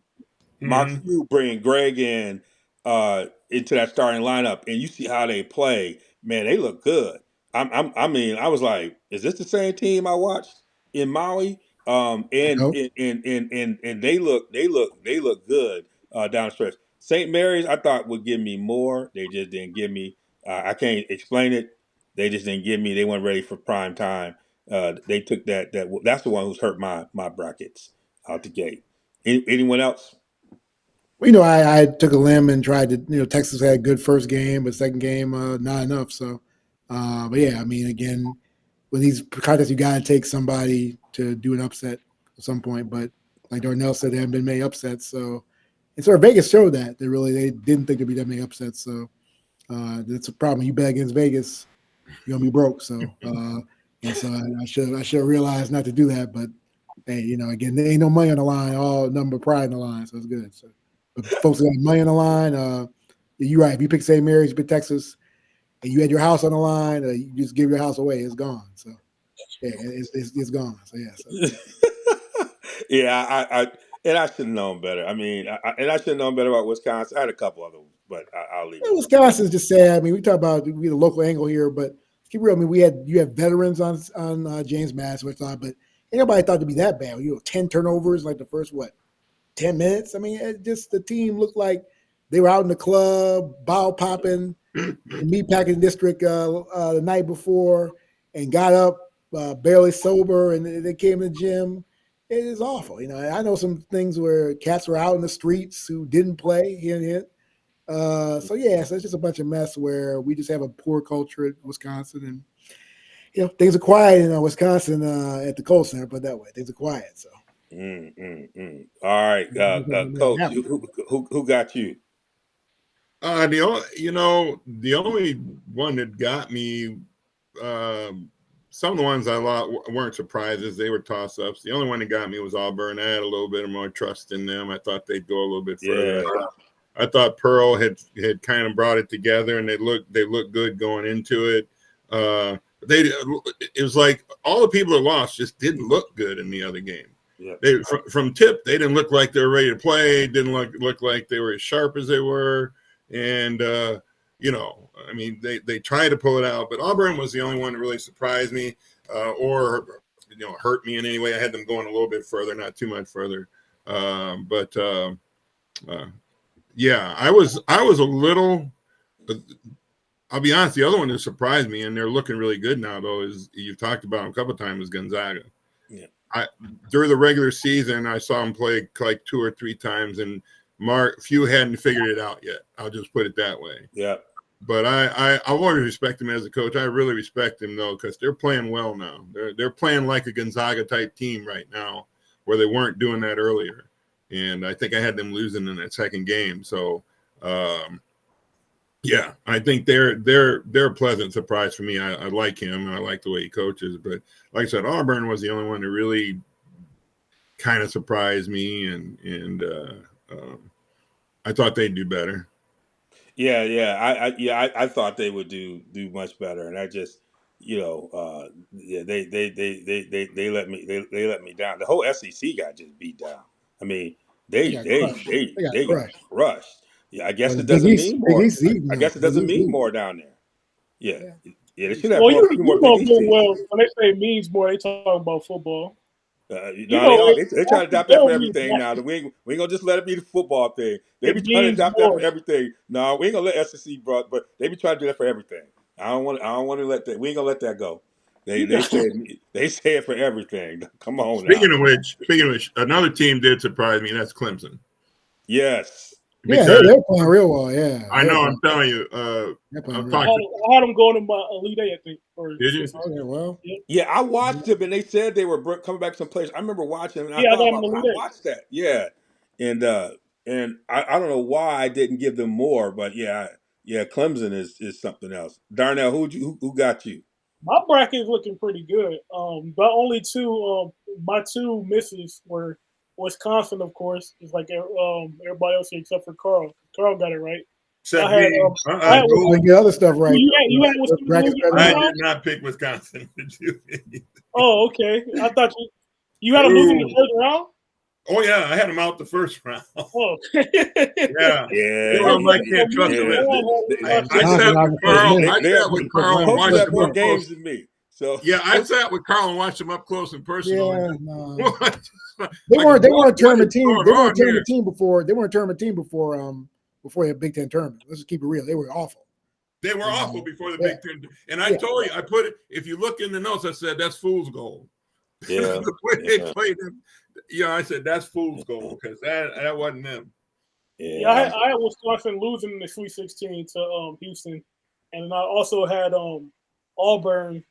Mark Mhm. Few bringing Greg in into that starting lineup, and you see how they play. Man, they look good. I mean, I was like, is this the same team I watched in Maui? And Nope. and they look good down the stretch. St. Mary's, I thought would give me more. They just didn't give me. I can't explain it. They just didn't give me. They weren't ready for prime time. They took that's the one who's hurt my brackets out the gate. Anyone else? Well, I took a limb and tried to. Texas had a good first game, but second game not enough. So, but yeah, I mean, again, with these contests, you got to take somebody to do an upset at some point. But like Darnell said, there haven't been many upsets. So, and sort of Vegas showed that they didn't think there'd be that many upsets. So that's a problem. You bet against Vegas, you're gonna be broke. So, and so I should have realized not to do that. But hey, again, there ain't no money on the line, all number of pride on the line, so it's good. So, but folks that got money on the line, you're right. If you pick St. Mary's, you pick Texas, and you had your house on the line, you just give your house away, it's gone. So yeah, it's gone. So yeah, so Yeah, I should have known better. I mean, I should have known better about Wisconsin. I had a couple other ones, but I'll leave yeah, it alone. Wisconsin's just sad. I mean, we talk about we had a local angle here, but keep real. I mean, you had veterans on James Madison, which thought, but ain't nobody thought to be that bad. 10 turnovers like the first 10 minutes. I mean, the team looked like they were out in the club, ball popping, in Meatpacking District the night before, and got up barely sober, and they came to the gym. It is awful. I know some things where cats were out in the streets who didn't play here and here. So yeah, so it's just a bunch of mess where we just have a poor culture at Wisconsin, and things are quiet in Wisconsin at the Kohl Center, but that way things are quiet. So All right, Coach, yeah. who got you? The only one that got me, some of the ones I weren't surprises. They were toss ups. The only one that got me was Auburn. I had a little bit more trust in them. I thought they'd go a little bit further. Yeah, I thought Pearl had kind of brought it together, and they looked good going into it. It was like all the people that lost just didn't look good in the other game. yeah. They from tip, they didn't look like they were ready to play. Didn't look like they were as sharp as they were. And I mean, they tried to pull it out, but Auburn was the only one that really surprised me, or hurt me in any way. I had them going a little bit further, not too much further. But yeah, I was a little. I'll be honest. The other one that surprised me, and they're looking really good now, though, is you've talked about them a couple of times, is Gonzaga. Yeah. During the regular season, I saw him play like 2 or 3 times, and Few hadn't figured it out yet. I'll just put it that way. Yeah. But I always respect him as a coach. I really respect him though, because they're playing well now. They're playing like a Gonzaga type team right now, where they weren't doing that earlier. And I think I had them losing in that second game. So, yeah, I think they're a pleasant surprise for me. I like him and I like the way he coaches. But like I said, Auburn was the only one that really kind of surprised me, and I thought they'd do better. I thought they would do much better, and I just, they let me down. The whole SEC got just beat down. I mean, They got crushed. they got crushed. Yeah, I guess But it doesn't mean Big more. East, I guess it doesn't Big East, mean more down there. Yeah, yeah. they should have Well, a few more you Big know East good teams. well when they say means more, they talking about football. You No, they know, are. They try to adopt that for everything now. it We ain't gonna just let it be the football thing. They be trying to means adopt that for more. everything. No, we ain't gonna let SEC, bro. But they be trying to do that for everything. I don't want to let that. We ain't gonna let that go. They say it for everything. Come on now. Speaking of which, another team did surprise me, and that's Clemson. Yes. Yeah, Because they're playing real well. Yeah, I know, I'm telling you, they're playing I've real I talked well. to, had them going to my Elite Eight, I think. Or did you? Okay, well, yeah, Yeah, I watched them, and they said they were coming back some players. I remember watching them, and I yeah, I thought got them about when I Elite Eight. watched that. Yeah, and I don't know why I didn't give them more, but yeah, Clemson is something else. Darnell, who got you? My bracket is looking pretty good. But only my two misses were Wisconsin, of course, is like everybody else here except for Carl. Carl got it right. Except I had me. I had I No, get other stuff right. you had The Wisconsin bracket's losing better the than I first mine. did round. not pick Wisconsin. Oh, okay. I thought you had them losing the Ooh. first round. Oh yeah, I had them out the first round. Oh, Yeah, Yeah, well, I yeah, can't trust the yeah. list. Yeah, I Wisconsin sat out with in the first Carl. round. I they sat with have Carl and coaches watched have them more up close. games than me. So Yeah, I sat with Carl and watched them up close and personal. Yeah, And no. like, They weren't. They what weren't a tournament is team. going They weren't on a tournament here? team before. They weren't a tournament team before the Big Ten tournament. Let's just keep it real. They were awful. They were awful before the Yeah, Big Ten. And I yeah. told you, I put it. If you look in the notes, I said that's fool's gold. yeah, The way they yeah, played them. Yeah, I said that's fool's gold because that wasn't them. yeah. yeah. I had Wisconsin losing in the Sweet 16 to Houston, and I also had Auburn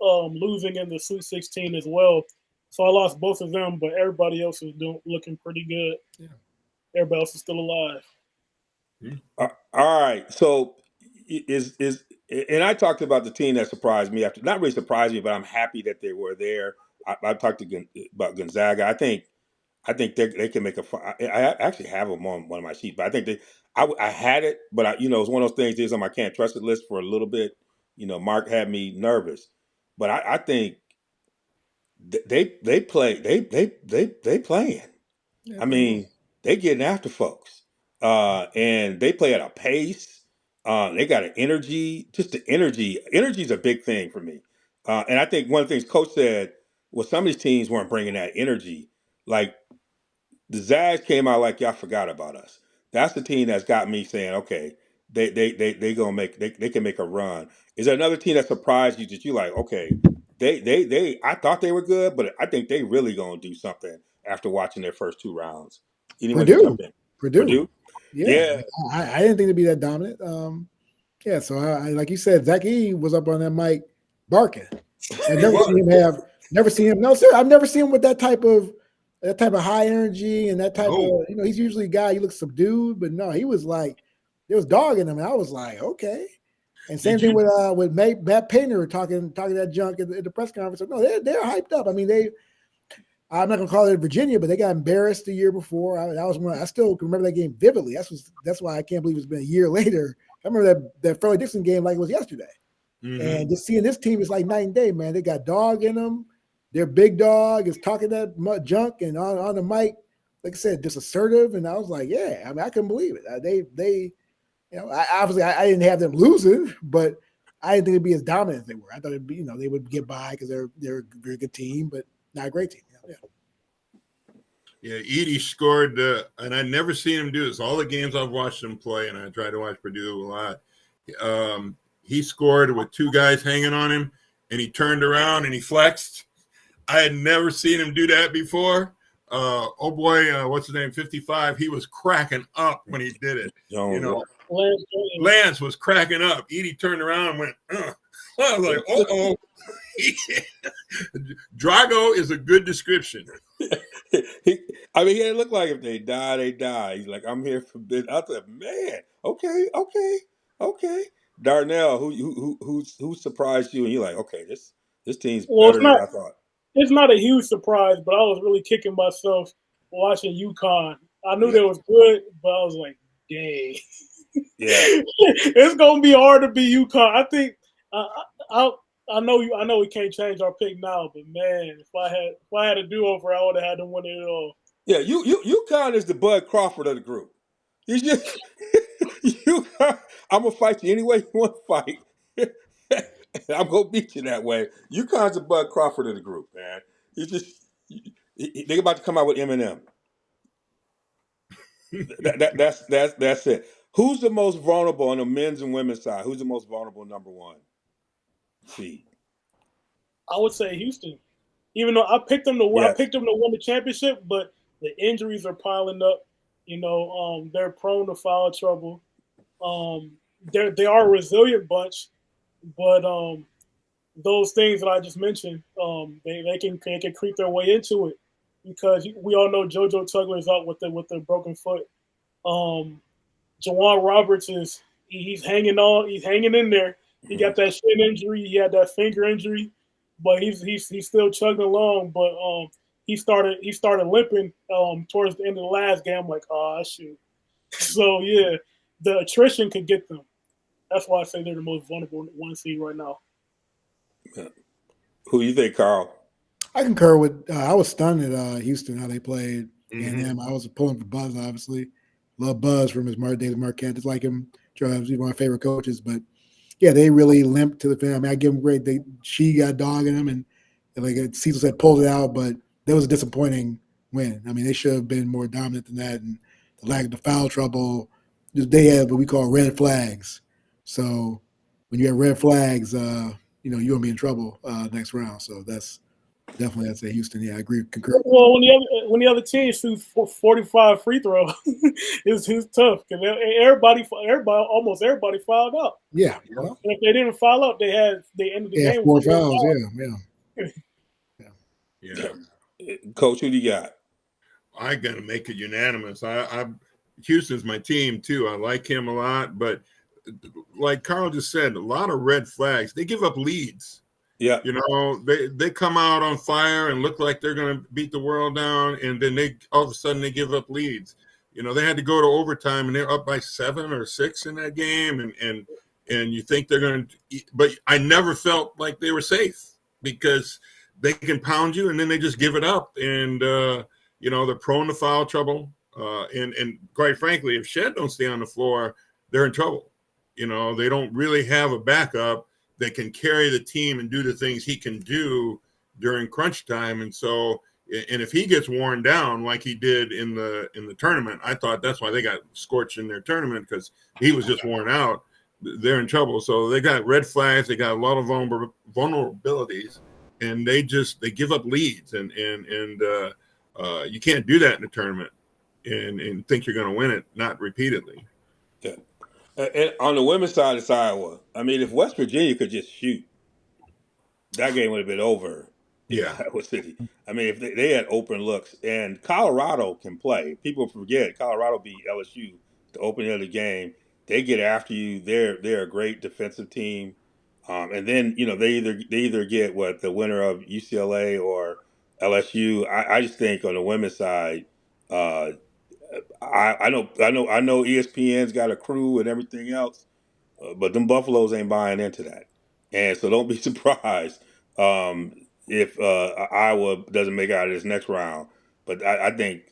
losing in the Sweet 16 as well. So I lost both of them, but everybody else is looking pretty good. Yeah. Everybody else is still alive. All right. So is and I talked about the team that surprised me after not really surprised me, but I'm happy that they were there. I talked about Gonzaga. I think they can make a. I actually have them on one of my sheets, but I think I had it, but it's one of those things is on my can't trust it list for a little bit. Mark had me nervous, but I think they play they playing. Yeah, I pretty well. mean, they getting after folks, and they play at a pace. They got an energy. Just the energy. Energy is a big thing for me, and I think one of the things Coach said was some of these teams weren't bringing that energy. Like the Zags came out like y'all forgot about us. That's the team that's got me saying, okay, they gonna they can make a run. Is there another team that surprised you that you like? Okay, they I thought they were good, but I think they really gonna do something after watching their first two rounds. Anyone can Purdue, jump in. Purdue. Purdue, Yeah, yeah, I didn't think it'd be that dominant. Yeah, so I like you said, Zach E was up on that mic barking. I've He never was. seen him never seen him. No, sir, I've never seen him with that type of high energy and that type of, No. he's usually a guy, he looks subdued, but no, he was like, there was dog in him. And I was like, okay. And same Did thing you? with Matt Painter talking that junk at the press conference. No, they're hyped up. I mean, I'm not gonna call it Virginia, but they got embarrassed the year before. I still can remember that game vividly. That's why I can't believe it's been a year later. I remember that Fairleigh Dixon game like it was yesterday. Mm-hmm. And just seeing this team is like night and day, man. They got dog in them. Their big dog is talking that junk and on the mic, like I said, just assertive. And I was like, yeah, I mean, I couldn't believe it. They obviously I didn't have them losing, but I didn't think it'd be as dominant as they were. I thought it'd be, they would get by because they're a very good team, but not a great team. Yeah, Edie scored, and I never seen him do this. All the games I've watched him play, and I try to watch Purdue a lot. He scored with two guys hanging on him, and he turned around and he flexed. I had never seen him do that before. What's his name? 55. He was cracking up when he did it. Jones. Lance was cracking up. Edie turned around and went, I was like, uh-oh. Drago is a good description. I mean, it looked like if they die, they die. He's like, I'm here for business. I thought, man, okay, okay, okay. Darnell, who surprised you? And you're like, okay, this team's Well, better than I thought. it's not a huge surprise, but I was really kicking myself watching UConn. I knew Yeah, they was good, but I was like, dang, yeah, it's gonna be hard to be UConn. I think I, I I know you. I know we can't change our pick now, but man, if I had a do over, I would have had to win it all. yeah. You UConn is the Bud Crawford of the group. You just you. I'm gonna fight you any way you want to fight. I'm gonna beat you that way. UConn's the Bud Crawford of the group, man. You just they about to come out with Eminem. That's it. Who's the most vulnerable on the men's and women's side? Who's the most vulnerable number one seed? I would say Houston, even though I Yes. picked them to win the championship, but the injuries are piling up. They're prone to foul trouble. They are a resilient bunch, but those things that I just mentioned, they can creep their way into it because we all know JoJo Tugler is out with the broken foot. Um, Jawan Roberts he's hanging on, he's hanging in there. He Mhm. got that shin injury, he had that finger injury, but he's still chugging along. But he started limping towards the end of the last game. I'm like, oh shoot. So yeah, the attrition could get them. That's why I say they're the most vulnerable one seed right now. Yeah. Who you think, Carl? I concur with. I was stunned at Houston how they played Mhm. A&M. I was pulling for Buzz, obviously. Love Buzz from his days Marquette. Just like him. He's one of my favorite coaches. But yeah, they really limped to the finish. I mean, I give them great. She got dogging them, and like Cecil said, pulled it out. But that was a disappointing win. I mean, they should have been more dominant than that. And the lack of the foul trouble, they had what we call red flags. So when you have red flags, you're gonna be in trouble next round. So that's definitely, I'd say Houston. Yeah, I agree, concur. Well, when the other team shoots 45 free throws, it's tough because almost everybody fouled out. Yeah, well, And if they didn't foul out, they ended the yeah, game with 4 four fouls. fouls. Yeah, yeah, yeah. Yeah. Yeah. Coach, who do you got? I got to make it unanimous. Houston's my team too. I like him a lot, but like Carl just said, a lot of red flags. They give up leads. Yeah. They come out on fire and look like they're going to beat the world down, and then they all of a sudden they give up leads. They had to go to overtime and they're up by 7 or 6 in that game, and you think they're going to, but I never felt like they were safe because they can pound you and then they just give it up, and they're prone to foul trouble. And quite frankly, if Shed don't stay on the floor, they're in trouble. They don't really have a backup that can carry the team and do the things he can do during crunch time. And so, and if he gets worn down like he did in the tournament, I thought that's why they got scorched in their tournament, because he was just worn out. They're in trouble. So they got red flags. They got a lot of vulnerabilities, and they give up leads, and you can't do that in a tournament and think you're going to win it, not repeatedly. Yeah. And on the women's side, it's Iowa. I mean, if West Virginia could just shoot, that game would have been over in Yeah. Iowa City. I mean, if they had open looks, and Colorado can play. People forget Colorado beat LSU the opening of the game. They get after you. They're a great defensive team. And then they either get what the winner of UCLA or LSU. I just think on the women's side, uh, I know ESPN's got a crew and everything else, but them Buffaloes ain't buying into that, and so don't be surprised if Iowa doesn't make it out of this next round. But I think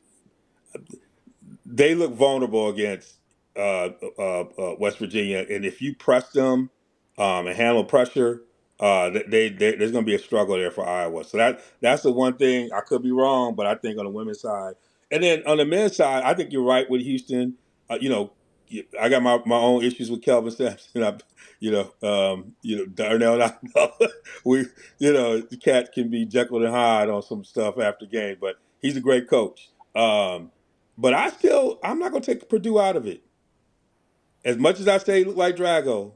they look vulnerable against West Virginia, and if you press them and handle pressure, there's going to be a struggle there for Iowa. So that's the one thing. I could be wrong, but I think on the women's side, and then on the men's side, I think you're right with Houston. I got my own issues with Kelvin Sampson. Darnell and I know we, the cat can be Jekyll and Hyde on some stuff after game, but he's a great coach. But I'm not going to take Purdue out of it. As much as I say he looked like Drago,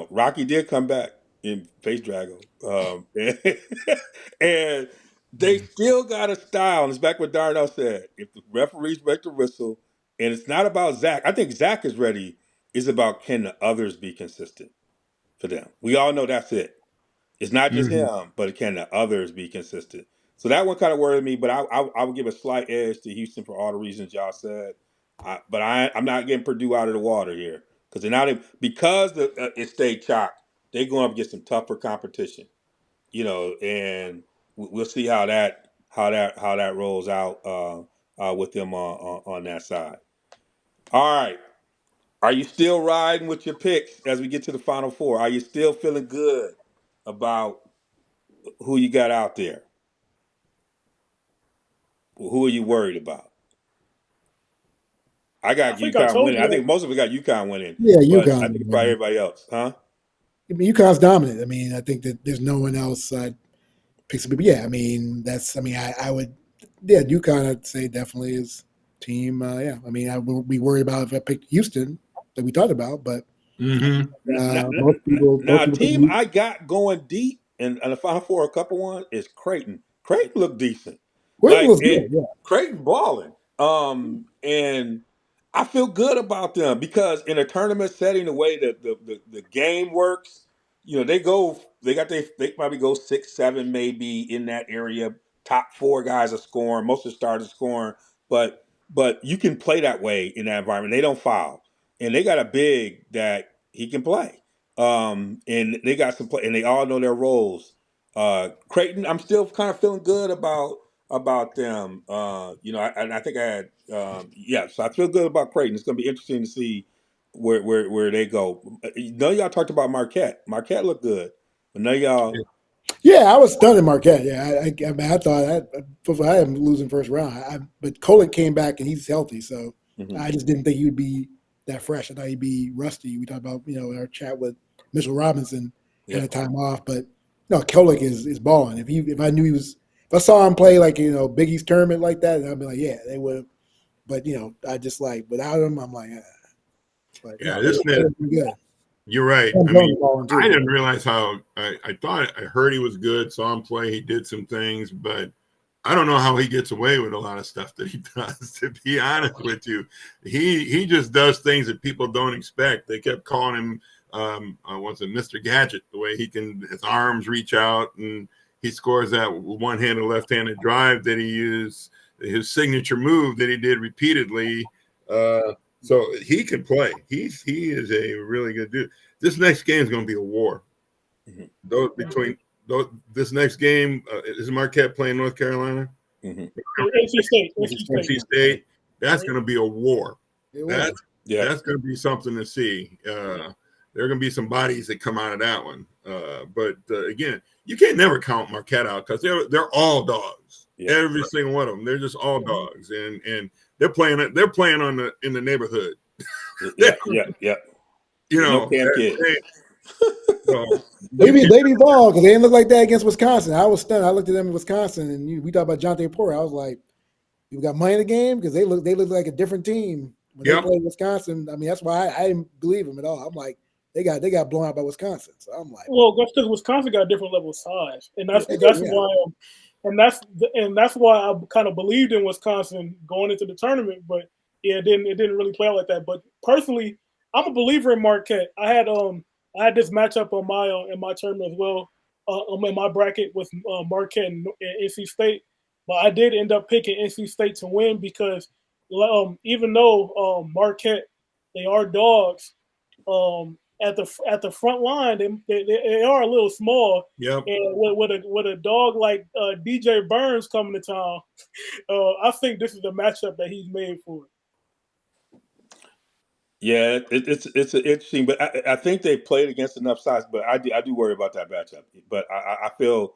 Rocky did come back and face Drago. And They still got a style, and it's back what Darnell said. If the referees make the whistle, and it's not about Zach. I think Zach is ready. It's about can the others be consistent for them. We all know that's it. It's not just Mhm. him, but can the others be consistent? So that one kind of worried me, but I would give a slight edge to Houston for all the reasons y'all said. I'm not getting Purdue out of the water here because they're not because it stayed chalk. They're going up against some tougher competition, and we'll see how that rolls out with them on that side. All right, are you still riding with your picks as we get to the Final Four? Are you still feeling good about who you got out there? Who are you worried about? I I got think I UConn told winning. I you. think most of it got UConn winning, Yeah, but I think probably UConn. everybody else, huh? I mean, UConn's dominant. I mean, I think that there's no one else pick some people. Yeah, I mean, that's. I mean, I would. Yeah, UConn. I'd say definitely is team. Yeah, I mean, I would be worried about if I picked Houston that we talked about, but Mhm. most Now, a people team think I got going deep and the Final Four, a couple one is Creighton. Creighton looked decent, Creighton like was good. Yeah, Creighton balling. And I feel good about them because in a tournament setting, the way that the game works, they probably go 6, 7 maybe in that area. Top four guys are scoring, most of the starters scoring, but you can play that way in that environment. They don't foul, and they got a big that he can play. And they got some play, and they all know their roles. Creighton, I'm still kind of feeling good about them. I think I had, so I feel good about Creighton. It's going to be interesting to see where they go. None of y'all talked about Marquette. Marquette looked good, but none of y'all. yeah. I was stunned at Marquette. Yeah, I mean, I thought I had him losing first round. But Kolek came back and he's healthy, so Mhm. I just didn't think he would be that fresh. I thought he'd be rusty. We talked about our chat with Mitchell Robinson had Yeah. a time off, but no, Kolek is balling. If I knew he was, if I saw him play like Big East tournament like that, I'd be like, yeah, they would. But I just like without him, I'm like, but Yeah, no, this net. they're good. You're right. And I mean, Jordan balling I too. didn't realize how I thought I heard he was good, saw him play, he did some things, but I don't know how he gets away with a lot of stuff that he does. To be honest with you, he just does things that people don't expect. They kept calling him, what's it, Mr. Gadget? The way his arms reach out and he scores that one-handed, left-handed drive that he used, his signature move that he did repeatedly. So he can play. He is a really good dude. This next game is going to be a war. Mhm. Those between those, this next game is Marquette playing North Carolina, Mhm. NC State. NC State. NC State. That's going to be a war. It was. Yeah. That's going to be something to see. There are going to be some bodies that come out of that one. But again, you can't never count Marquette out because they're all dogs. Yeah. Every single one of them. They're just all dogs, and they're playing it. They're playing in the neighborhood. Yeah. Yeah. Yeah. You There's no know, camp kids. so They you be can they be ball because they didn't look like that against Wisconsin. I was stunned. I looked at them in Wisconsin, and we talked about Jonte Porter. I was like, "You got money in the game?" Because they look like a different team when they Yep. played Wisconsin. I mean, that's why I didn't believe them at all. I'm like, they got blown out by Wisconsin. So I'm like, Well, that's because Wisconsin got a different level of size, and Yeah. that's yeah, why, and that's why I kind of believed in Wisconsin going into the tournament. But yeah, it didn't really play out like that. But personally, I'm a believer in Marquette. I had this matchup on my in my tournament as well. In my bracket with Marquette and NC State, but I did end up picking NC State to win because even though Marquette they are dogs, at the front line, they are a little small. Yep. And with a dog like DJ Burns coming to town, I think this is the matchup that he's made for. Yeah, it's an interesting, but I think they played against enough size. But I do worry about that matchup. But I feel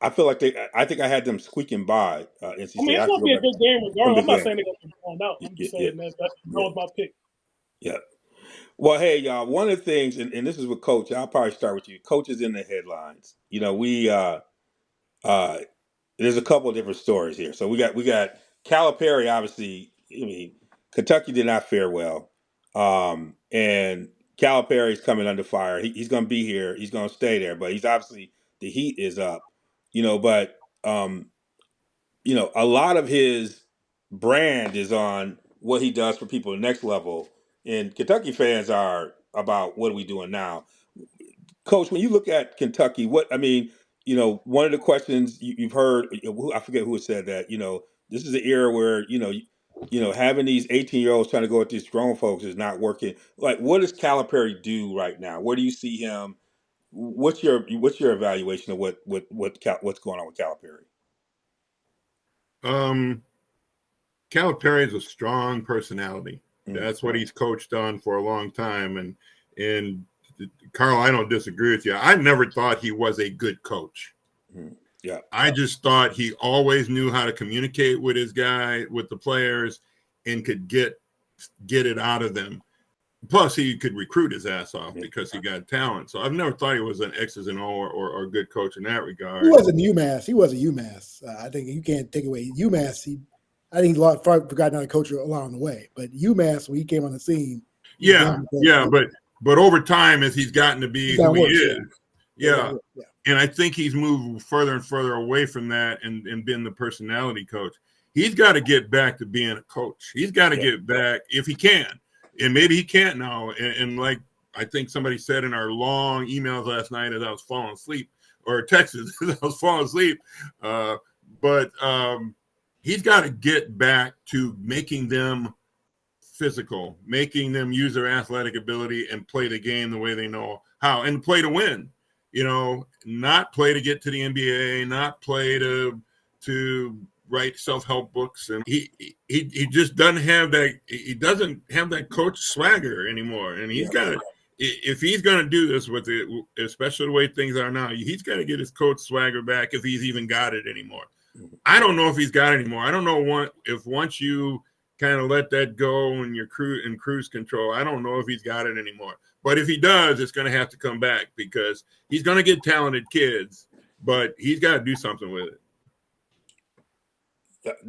like I think I had them squeaking by NC I mean, State. I it's have to gonna go be a back. good game It's gonna regardless. be I'm a not game. saying they're gonna find out. I'm just Yeah, saying that yeah, was my pick. yeah. Well, hey, y'all. One of the things, and this is with Coach. I'll probably start with you. Coach is in the headlines. We uh, there's a couple of different stories here. So we got Calipari. Obviously, I mean, Kentucky did not fare well, and Calipari's coming under fire. He's going to be here. He's going to stay there, but he's obviously the heat is up. But a lot of his brand is on what he does for people at the next level. And Kentucky fans are about what are we doing now. Coach, when you look at Kentucky, one of the questions you've heard, I forget who said that, this is an era where, having these 18-year-olds trying to go with these grown folks is not working. Like, what does Calipari do right now? Where do you see him? What's your evaluation of what's going on with Calipari? Calipari is a strong personality. Mm. That's what he's coached on for a long time. And Carl, I don't disagree with you. I never thought he was a good coach. Mm. Yeah. I just thought he always knew how to communicate with with the players, and could get it out of them. Plus, he could recruit his ass off because he got talent. So I've never thought he was an X's and O or a good coach in that regard. He wasn't UMass. He wasn't UMass. I think you can't take away UMass. I think he forgot how to coach along the way. But UMass, when he came on the scene, but over time, as he's gotten to be who he is, and I think he's moved further and further away from that and been the personality coach. He's got to get back to being a coach. He's got to get back if he can. And maybe he can't now. And like I think somebody said in our long emails last night as I was falling asleep, or texts as I was falling asleep, but he's got to get back to making them physical, making them use their athletic ability and play the game the way they know how, and play to win. Not play to get to the NBA, not play to write self-help books. And he just doesn't have that. He doesn't have that coach swagger anymore. And he's got to, if he's going to do this with it, especially the way things are now, he's got to get his coach swagger back if he's even got it anymore. I don't know if he's got it anymore. I don't know if once you kind of let that go and you're in cruise control, I don't know if he's got it anymore. But if he does, it's going to have to come back, because he's going to get talented kids, but he's got to do something with it.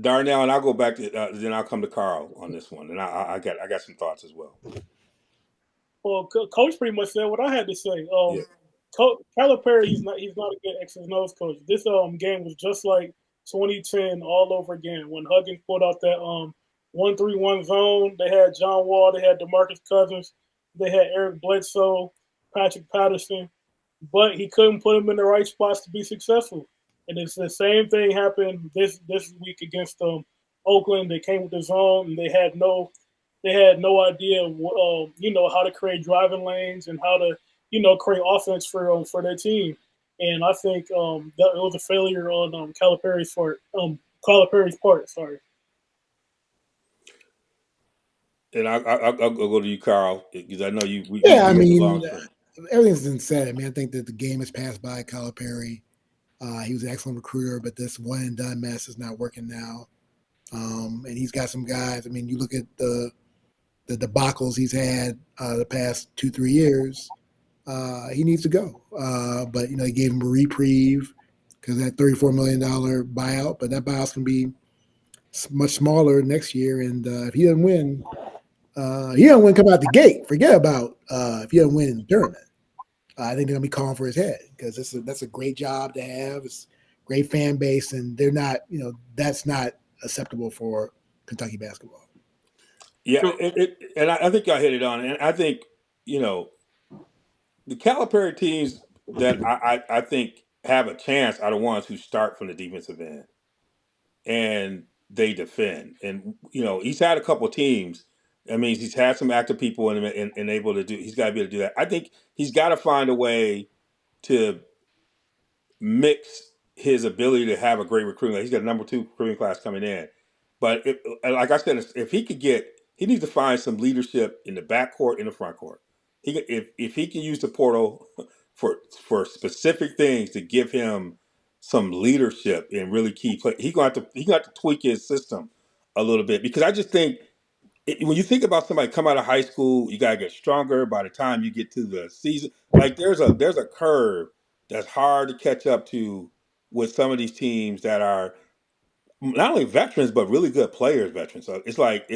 Darnell, and I'll go back to then I'll come to Carl on this one, and I got some thoughts as well. Well, Coach pretty much said what I had to say. Calipari, he's not a good X's and O's coach. This game was just like 2010 all over again when Huggins pulled out that 1-3-1 zone. They had John Wall, they had DeMarcus Cousins, they had Eric Bledsoe, Patrick Patterson, but he couldn't put them in the right spots to be successful. And it's the same thing happened this week against Oakland. They came with the zone, and they had no idea how to create driving lanes and how to create offense for their team. And I think that it was a failure on Calipari's part. Sorry. And I'll go to you, Carl, because I know you. Everything's been said. I mean, I think that the game has passed by Calipari. He was an excellent recruiter, but this one and done mess is not working now. And he's got some guys. I mean, you look at the debacles he's had the past 2-3 years. He needs to go. But they gave him a reprieve because that $34 million buyout. But that buyout's going to be much smaller next year. And if he doesn't win, come out the gate. Forget about if he doesn't win in the tournament. I think they're going to be calling for his head, because that's a great job to have. It's a great fan base, and they're not, that's not acceptable for Kentucky basketball. Yeah, and I think y'all hit it on. And I think, the Calipari teams that I think have a chance are the ones who start from the defensive end and they defend. And, he's had a couple teams. I mean, he's had some active people and able to do. He's got to be able to do that. I think he's got to find a way to mix his ability to have a great recruiting. He's got a number 2 recruiting class coming in, but like I said, if he needs to find some leadership in the backcourt, in the front court. If he can use the portal for specific things to give him some leadership and really key play, he got to tweak his system a little bit, because I just think. When you think about somebody come out of high school, you gotta get stronger by the time you get to the season. Like there's a curve that's hard to catch up to with some of these teams that are not only veterans but really good players, veterans. So it's like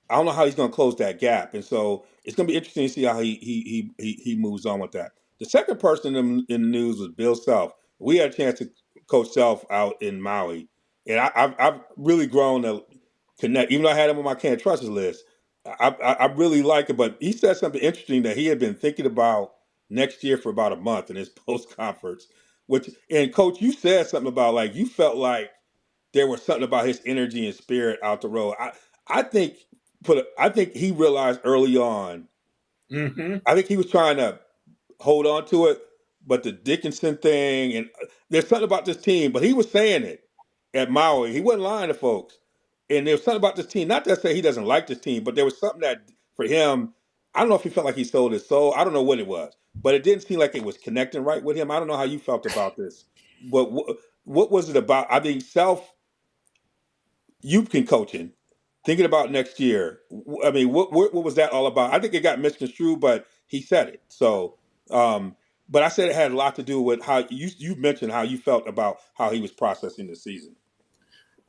I don't know how he's gonna close that gap, and so it's gonna be interesting to see how he moves on with that. The second person in the news was Bill Self. We had a chance to coach Self out in Maui, and I've really grown to connect. Even though I had him on my can't trust list, I really like it. But he said something interesting that he had been thinking about next year for about a month in his post conference. Which, and Coach, you said something about like you felt like there was something about his energy and spirit out the road. I think I think he realized early on. Mm-hmm. I think he was trying to hold on to it, but the Dickinson thing and there's something about this team. But he was saying it at Maui. He wasn't lying to folks. And there's something about this team. Not to say he doesn't like this team, but there was something that for him. I don't know if he felt like he sold his soul. I don't know what it was, but it didn't seem like it was connecting right with him. I don't know how you felt about this, but what was it about? I think you've been coaching, thinking about next year. I mean, what was that all about? I think it got misconstrued, but he said it. So, but I said it had a lot to do with how you mentioned how you felt about how he was processing the season.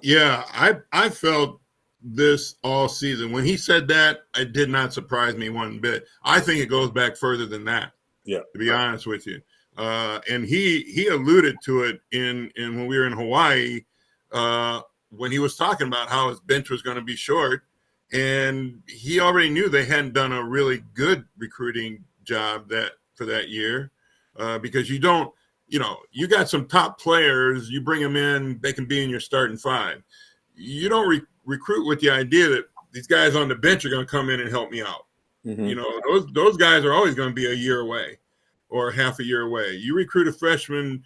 Yeah, I felt this all season. When he said that, it did not surprise me one bit. I think it goes back further than that, Yeah, to be honest with you. And he alluded to it in when we were in Hawaii, when he was talking about how his bench was going to be short, and he already knew they hadn't done a really good recruiting job for that year, because you don't. You got some top players, you bring them in, they can be in your starting five. You don't recruit with the idea that these guys on the bench are going to come in and help me out. mm-hmm. Those guys are always going to be a year away or half a year away. You recruit a freshman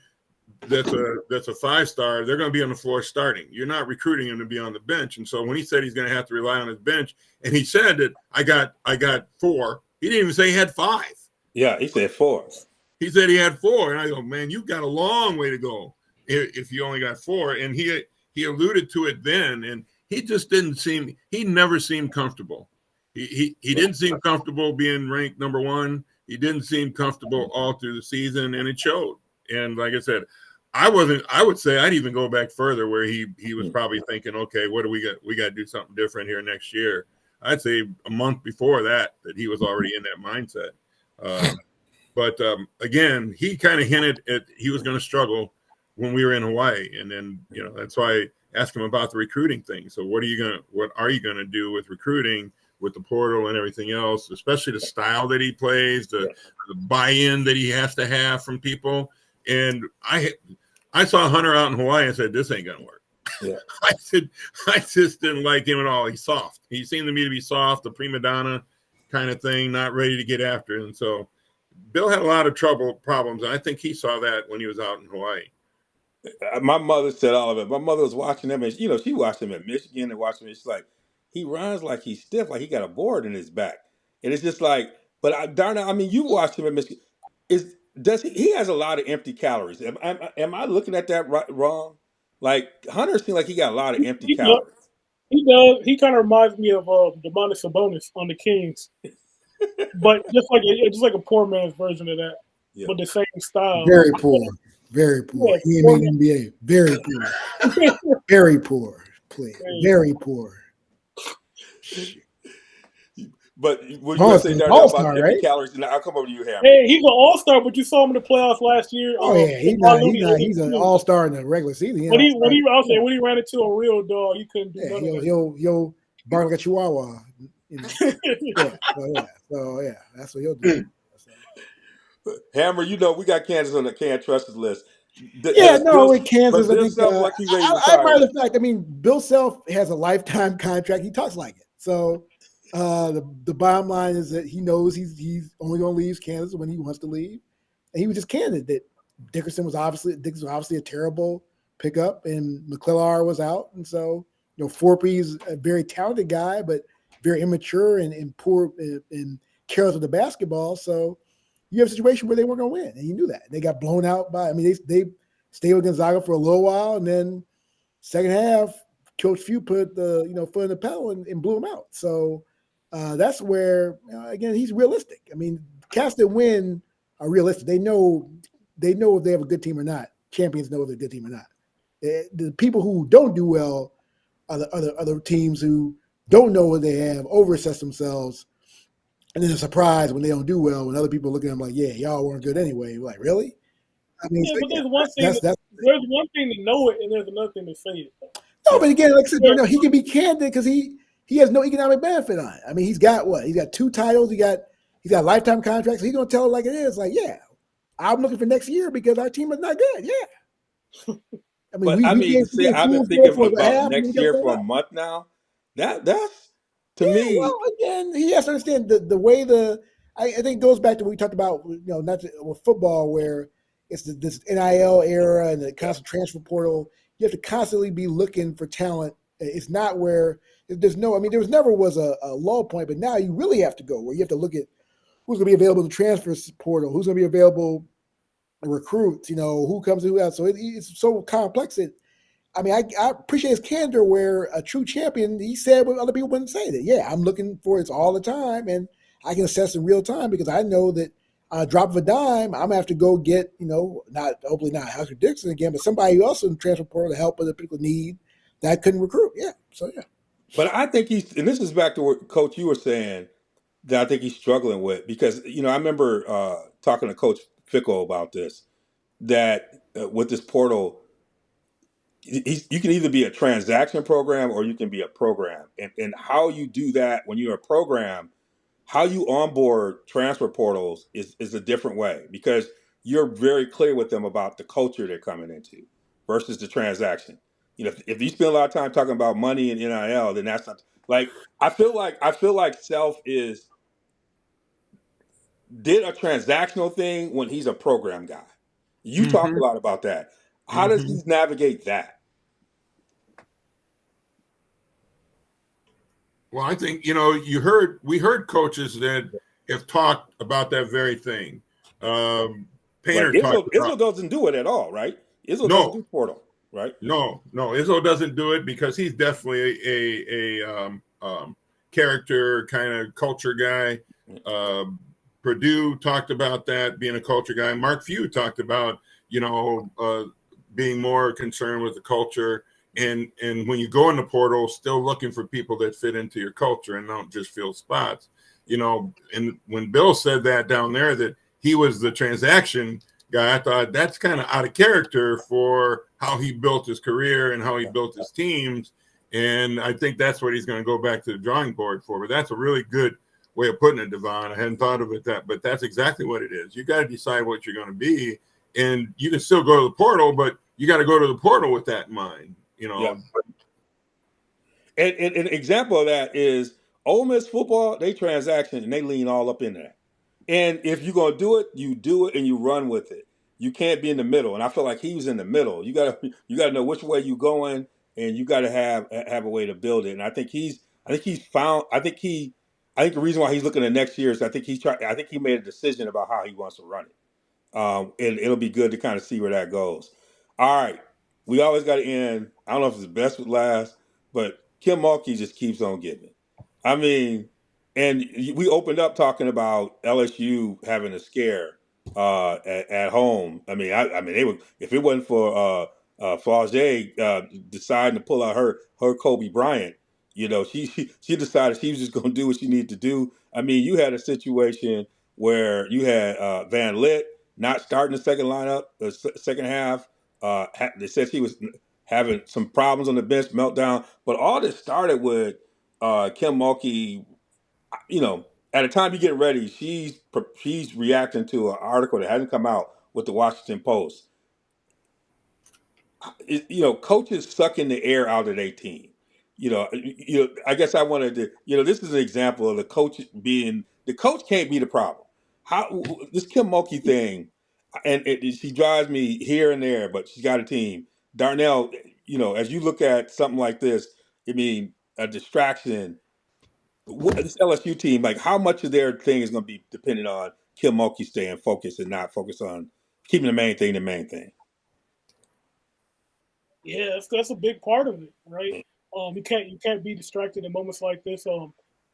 that's a 5-star, they're going to be on the floor starting. You're not recruiting him to be on the bench. And so when he said he's going to have to rely on his bench, and he said that I got 4, he didn't even say he had 5. Yeah, he said 4. He said he had 4, and I go, man, you've got a long way to go if you only got 4. And he alluded to it then, and he just didn't seem. He never seemed comfortable. He didn't seem comfortable being ranked number 1. He didn't seem comfortable all through the season, and it showed. And like I said, I would say I'd even go back further where he was probably thinking, okay, what do we got? We got to do something different here next year. I'd say a month before that he was already in that mindset. But again, he kind of hinted at he was going to struggle when we were in Hawaii, and then that's why I asked him about the recruiting thing. So what are you going to do with recruiting, with the portal and everything else, especially the style that he plays, the buy-in that he has to have from people. And I saw Hunter out in Hawaii and said, this ain't going to work. Yeah. I just didn't like him at all. He's soft. He seemed to me to be soft, a prima donna kind of thing, not ready to get after it. And so Bill had a lot of problems, and I think he saw that when he was out in Hawaii. My mother said all of it. My mother was watching him, and she watched him at Michigan and watching him. She's like, he runs like he's stiff, like he got a board in his back, and it's just like, but Darnell, I mean, you watched him at Michigan. He has a lot of empty calories? Am I looking at that wrong? Like Hunter seemed like he got a lot of empty He does. calories. He does. He kind of reminds me of Demonis Sabonis on the Kings, but just like a poor man's version of that, but the same style. Very poor. Very poor. Yeah, he ain't made NBA. Very poor. Very poor. Please. Very poor. But what you say, Darnell, about empty right? calories? And I'll come over to you, Hammer. Hey, he's an all-star, but you saw him in the playoffs last year. Oh yeah, he's an all-star in the regular season. When he ran into a real dog, he couldn't do nothing. He'll bark like a chihuahua. So that's what he'll do. Hammer, we got Kansas on the can't trust us list. With Kansas, I think I admire the fact. I mean, Bill Self has a lifetime contract. He talks like it. So the bottom line is that he knows he's only going to leave Kansas when he wants to leave, and he was just candid that Dickinson was obviously a terrible pickup, and McClellar was out, and so Forpey's a very talented guy, but very immature and poor and careless with the basketball. So you have a situation where they weren't going to win, and you knew that. They got blown out by. I mean, they stayed with Gonzaga for a little while, and then second half, Coach Few put the foot in the pedal and blew them out. So that's where again he's realistic. I mean, cats that win are realistic. They know if they have a good team or not. Champions know if they're a good team or not. The people who don't do well are the other teams who don't know what they have, overassess themselves. And then a surprise when they don't do well, when other people look at them like, yeah, y'all weren't good anyway. You're like, really? I mean, but there's one thing. There's one thing to know it, and there's another thing to say it. No, but again, like I said, Darnell, he can be candid because he has no economic benefit on it. I mean, he's got what? He's got 2 titles. He's got lifetime contracts. So he's gonna tell it like it is. Like, yeah, I'm looking for next year because our team is not good. Yeah. I mean, But I we mean, gave see, I've been fools gold thinking for a about half, and then next we got year blown for a out. month now. That's to Yeah, me. well, again, he has to understand the way I think it goes back to what we talked about, not with football, where it's this NIL era and the constant transfer portal. You have to constantly be looking for talent. It's not where there's no. I mean, never was a low point, but now you really have to go where you have to look at who's going to be available in the transfer portal, who's going to be available recruits, who comes and who out. So it's so complex that I mean, I appreciate his candor where a true champion, he said what other people wouldn't say that, yeah, I'm looking for it all the time and I can assess in real time because I know that on a drop of a dime, I'm going to have to go get, hopefully not Husker Dixon again, but somebody else in the transfer portal to help other people need that couldn't recruit. Yeah. So, yeah. But I think and this is back to what Coach you were saying that I think he's struggling with because I remember talking to Coach Fickle about this that with this portal you can either be a transaction program or you can be a program. And how you do that when you're a program, how you onboard transfer portals is a different way because you're very clear with them about the culture they're coming into versus the transaction. If you spend a lot of time talking about money and NIL, then that's not like I feel like Self is did a transactional thing when he's a program guy. You talked Mm-hmm. a lot about that. How does Mm-hmm. he navigate that? Well, I think we heard coaches that have talked about that very thing. Right. Painter talked Izzo about doesn't do it at all, right? Izzo doesn't no, do portal, right? no. Izzo doesn't do it because he's definitely a character kind of culture guy. Purdue talked about that being a culture guy. Mark Few talked about being more concerned with the culture. And when you go in the portal, still looking for people that fit into your culture and don't just fill spots. And when Bill said that down there that he was the transaction guy, I thought that's kind of out of character for how he built his career and how he built his teams. And I think that's what he's going to go back to the drawing board for. But that's a really good way of putting it, Devon. I hadn't thought of it but that's exactly what it is. You got to decide what you're going to be, and you can still go to the portal, but you got to go to the portal with that in mind. Yeah. And an example of that is Ole Miss football. They transaction and they lean all up in that. And if you're gonna do it, you do it and you run with it. You can't be in the middle. And I feel like he was in the middle. You gotta know which way you're going, and you gotta have a way to build it. And I think the reason why he's looking at next year is I think he made a decision about how he wants to run it. And it'll be good to kind of see where that goes. All right, we always got to end. I don't know if it's the best with last, but Kim Mulkey just keeps on giving. I mean, and we opened up talking about LSU having a scare at home. I mean, they would if it wasn't for Flausier deciding to pull out her Kobe Bryant. She decided she was just going to do what she needed to do. I mean, you had a situation where you had Van Lit not starting the second lineup, the second half. They said he was having some problems on the bench, meltdown. But all this started with Kim Mulkey. You know, at the time you get ready, she's reacting to an article that hasn't come out with the Washington Post. Coaches sucking the air out of their team. I guess I wanted to. This is an example of the coach can't be the problem. How this Kim Mulkey thing, and she drives me here and there, but she's got a team. Darnell, as you look at something like this, I mean, a distraction. This LSU team, like how much of their thing is going to be dependent on Kim Mulkey staying focused and not focused on keeping the main thing the main thing. Yeah, that's a big part of it, right? You can't be distracted in moments like this.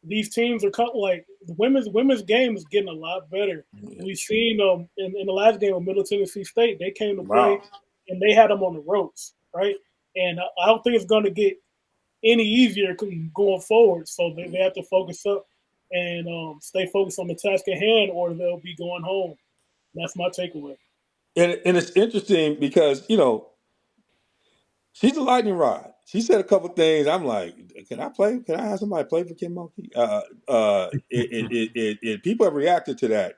These teams are like the women's game is getting a lot better. We've seen in the last game of Middle Tennessee State, they came to play Wow. and they had them on the ropes, right? And I don't think it's going to get any easier going forward. So they have to focus up and stay focused on the task at hand, or they'll be going home. That's my takeaway. And it's interesting because she's a lightning rod. she said a couple things. I'm like, can I play? Can I have somebody play for Kim Mulkey? People have reacted to that.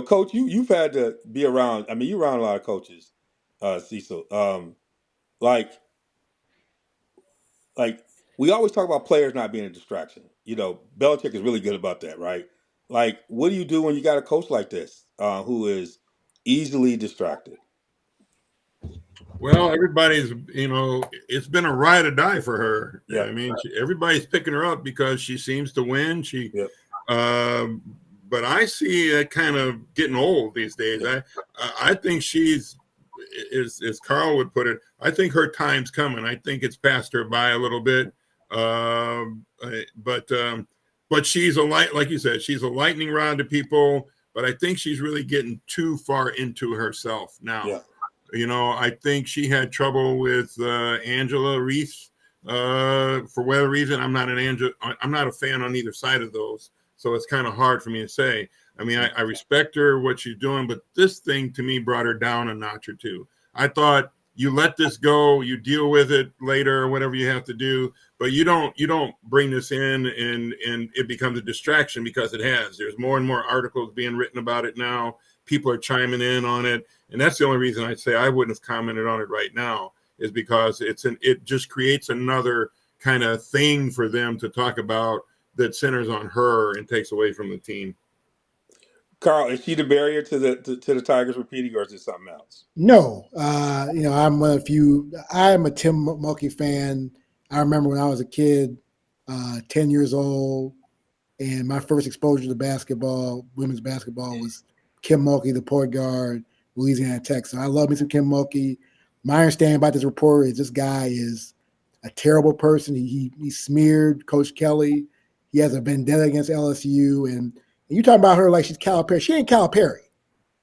Coach, you've had to be around. I mean, you're around a lot of coaches, Cecil. Like, like we always talk about players not being a distraction. Belichick is really good about that, right? Like, what do you do when you got a coach like this who is easily distracted? Well, everybody's, it's been a ride or die for her. Yeah, I mean, everybody's picking her up because she seems to win. yeah, But I see it kind of getting old these days. yeah. I think she's, as Carl would put it, I think her time's coming. I think it's passed her by a little bit. But she's like you said, she's a lightning rod to people. But I think she's really getting too far into herself now. Yeah. I think she had trouble with Angela Reese for whatever reason. I'm not a fan on either side of those, so it's kind of hard for me to say. I mean, I respect her, what she's doing, but this thing to me brought her down a notch or two. I thought you let this go, you deal with it later, or whatever you have to do, but you don't bring this in and it becomes a distraction, because it has. There's more and more articles being written about it now. People are chiming in on it. And that's the only reason I'd say I wouldn't have commented on it right now, is because it just creates another kind of thing for them to talk about that centers on her and takes away from the team. Carl, is she the barrier to the Tigers repeating, or is it something else? No, I'm one of few. I am a Tim Mulkey fan. I remember when I was a kid, 10 years old, and my first exposure to basketball, women's basketball, was Kim Mulkey, the point guard, Louisiana Tech. So I love me some Kim Mulkey. My understanding about this report is this guy is a terrible person. He smeared Coach Kelly. He has a vendetta against LSU. And you talking about her like she's Calipari. She ain't Calipari.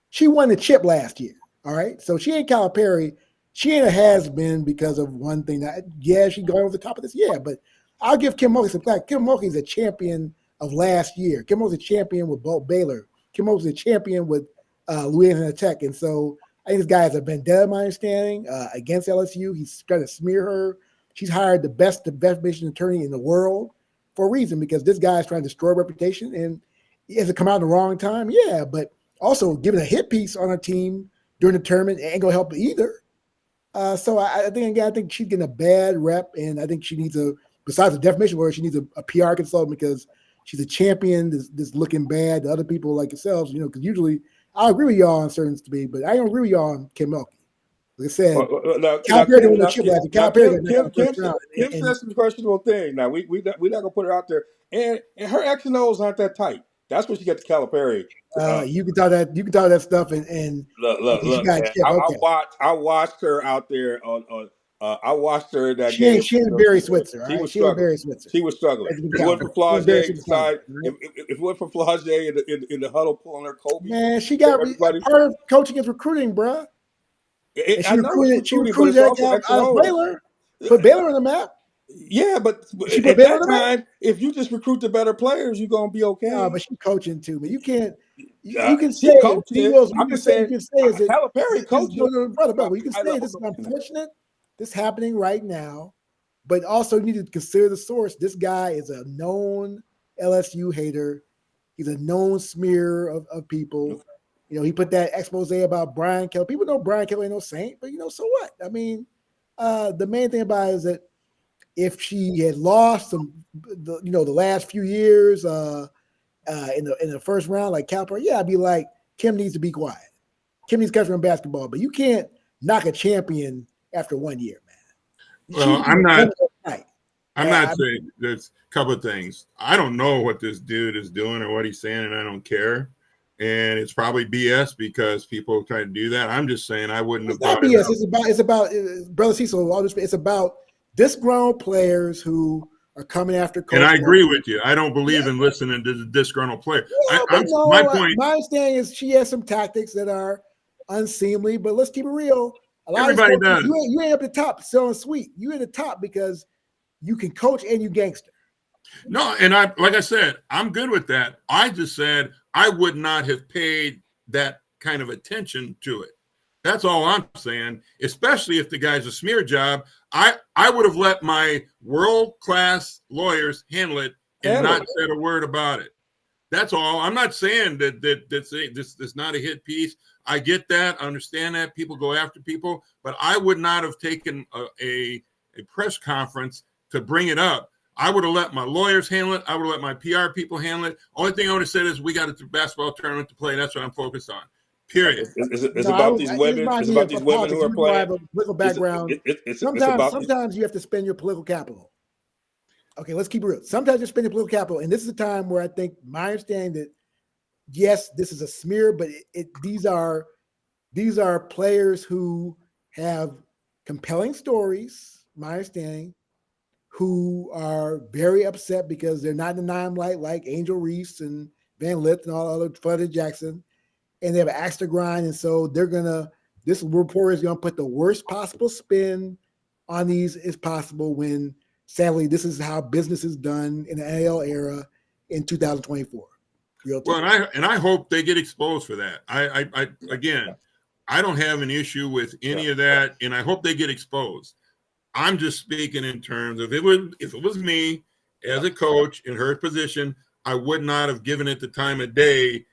She won the chip last year. All right. So she ain't Calipari. She ain't a has-been because of one thing. She going over the top of this. Yeah, but I'll give Kim Mulkey some credit. Kim Mulkey is a champion of last year. Kim Mulkey's a champion with Baylor. Kim Mulkey's a champion with Louisiana Tech. And so I think this guy has a vendetta, my understanding, against LSU. He's trying to smear her. She's hired the best defamation attorney in the world for a reason, because this guy is trying to destroy her reputation. And has it come out in the wrong time? Yeah, but also giving a hit piece on her team during the tournament ain't going to help either. So I think she's getting a bad rep, and I think she needs besides the defamation word, she needs a PR consultant, because she's a champion that's looking bad to other people like yourselves, because usually I agree with y'all on certain to be, but I don't agree with y'all on Kim Mulkey. Like I said, Kim says some questionable things. Now we're not gonna put her out there, and her X and O's aren't that tight. That's what she got the Calipari. You can talk that stuff, and look, man, I watched her out there on. I watched her that game. She ain't Barry Switzer. She was struggling. She was struggling. If it went for Flaugier inside, if it went for Flaugier in the huddle pulling her Kobe, man, she got part of coaching is recruiting, bro. She recruited out of Baylor, put Baylor on the map. Yeah, but at that time, if you just recruit the better players, you're gonna be okay. No, but she's coaching too, man. You can't. You can say coaching. I'm just saying. You can say is it Calipari coaching, brother. You can say this is unfortunate. This happening right now, but also you need to consider the source. This guy is a known LSU hater. He's a known smear of people. He put that expose about Brian Kelly. People know Brian Kelly ain't no saint, but so what? I mean, the main thing about it is that if she had lost the last few years in the first round, like Calipari, I'd be like, Kim needs to be quiet. Kim needs to catch her in basketball, but you can't knock a champion after 1 year, man. Well, I'm not saying there's a couple of things. I don't know what this dude is doing or what he's saying, and I don't care. And it's probably BS because people try to do that. I'm just saying I wouldn't have brought it up. It's about Brother Cecil. It's about disgruntled players who are coming after Coach. And I agree with you. I don't believe in listening to the disgruntled player. My understanding is she has some tactics that are unseemly, but let's keep it real. Everybody does. You ain't up at the top selling sweet. You at the top because you can coach and you gangster. No, and like I said, I'm good with that. I just said I would not have paid that kind of attention to it. That's all I'm saying, especially if the guy's a smear job. I would have let my world-class lawyers handle it and not said a word about it. That's all. I'm not saying that this not a hit piece. I get that. I understand that. People go after people. But I would not have taken a press conference to bring it up. I would have let my lawyers handle it. I would have let my PR people handle it. Only thing I would have said is we got a basketball tournament to play. That's what I'm focused on. Period. It's about these women. It's about these women who are playing. I have a political background. Sometimes you have to spend your political capital. Okay, let's keep it real. Sometimes you're spending political capital, and this is a time where I think my understanding that yes, this is a smear, but these are players who have compelling stories. My understanding, who are very upset because they're not in the limelight like Angel Reese and Van Lith and all other Flutter Jackson. And they have an axe to grind. And so this report is going to put the worst possible spin on these as possible when, sadly, this is how business is done in the AL era in 2024. Well, and I hope they get exposed for that. I don't have an issue with any of that, and I hope they get exposed. I'm just speaking in terms of if it was me as a coach in her position, I would not have given it the time of day.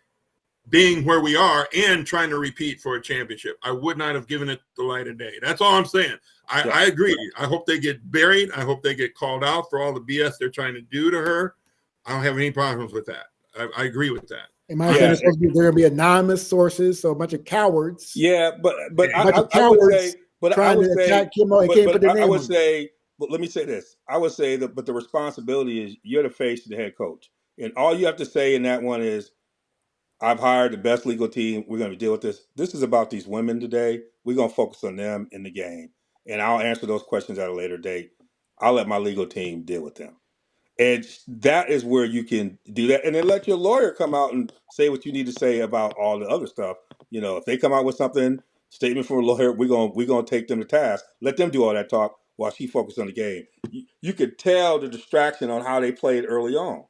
Being where we are and trying to repeat for a championship, I would not have given it the light of day. That's all I'm saying. I agree. I hope they get buried. I hope they get called out for all the BS they're trying to do to her. I don't have any problems with that. I agree with that. In my opinion, they're going to be anonymous sources, so a bunch of cowards. Yeah, but I would say, but I would say, but let me say this. I would say that, but the responsibility is you're the face of the head coach, and all you have to say in that one is, I've hired the best legal team. We're going to deal with this. This is about these women today. We're going to focus on them in the game. And I'll answer those questions at a later date. I'll let my legal team deal with them. And that is where you can do that. And then let your lawyer come out and say what you need to say about all the other stuff. You know, if they come out with something, statement from a lawyer, we're gonna take them to task. Let them do all that talk while she focuses on the game. You could tell the distraction on how they played early on.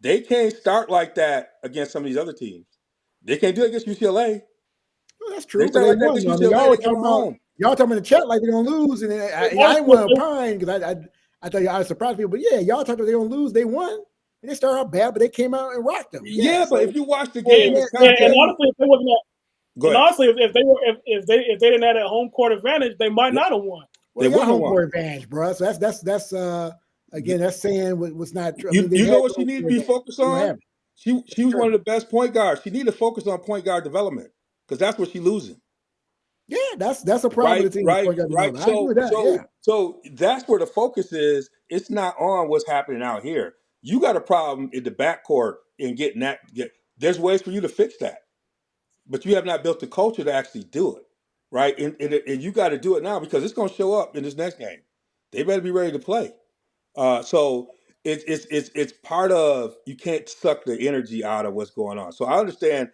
They can't start like that against some of these other teams. They can't do it against UCLA. Well, that's true. They start like that against UCLA. Y'all talking in the chat like they're gonna lose, and I didn't want to opine because I thought I was surprised people, but yeah, y'all talking about they're gonna lose. They won, and they started out bad, but they came out and rocked them. Yeah, but if you watch the game, and honestly, if they wasn't if they didn't have that home court advantage, they might not have won. Well, they got home court advantage, bro. So that's again, that's saying what's not true. You know what she needed to be focused on? She was one of the best point guards. She needed to focus on point guard development because that's what she's losing. Yeah, that's a problem. Right. So that's where the focus is. It's not on what's happening out here. You got a problem in the backcourt and getting that. There's ways for you to fix that, but you have not built the culture to actually do it, right? And you got to do it now because it's going to show up in this next game. They better be ready to play. So it's part of, you can't suck the energy out of what's going on. So I understand,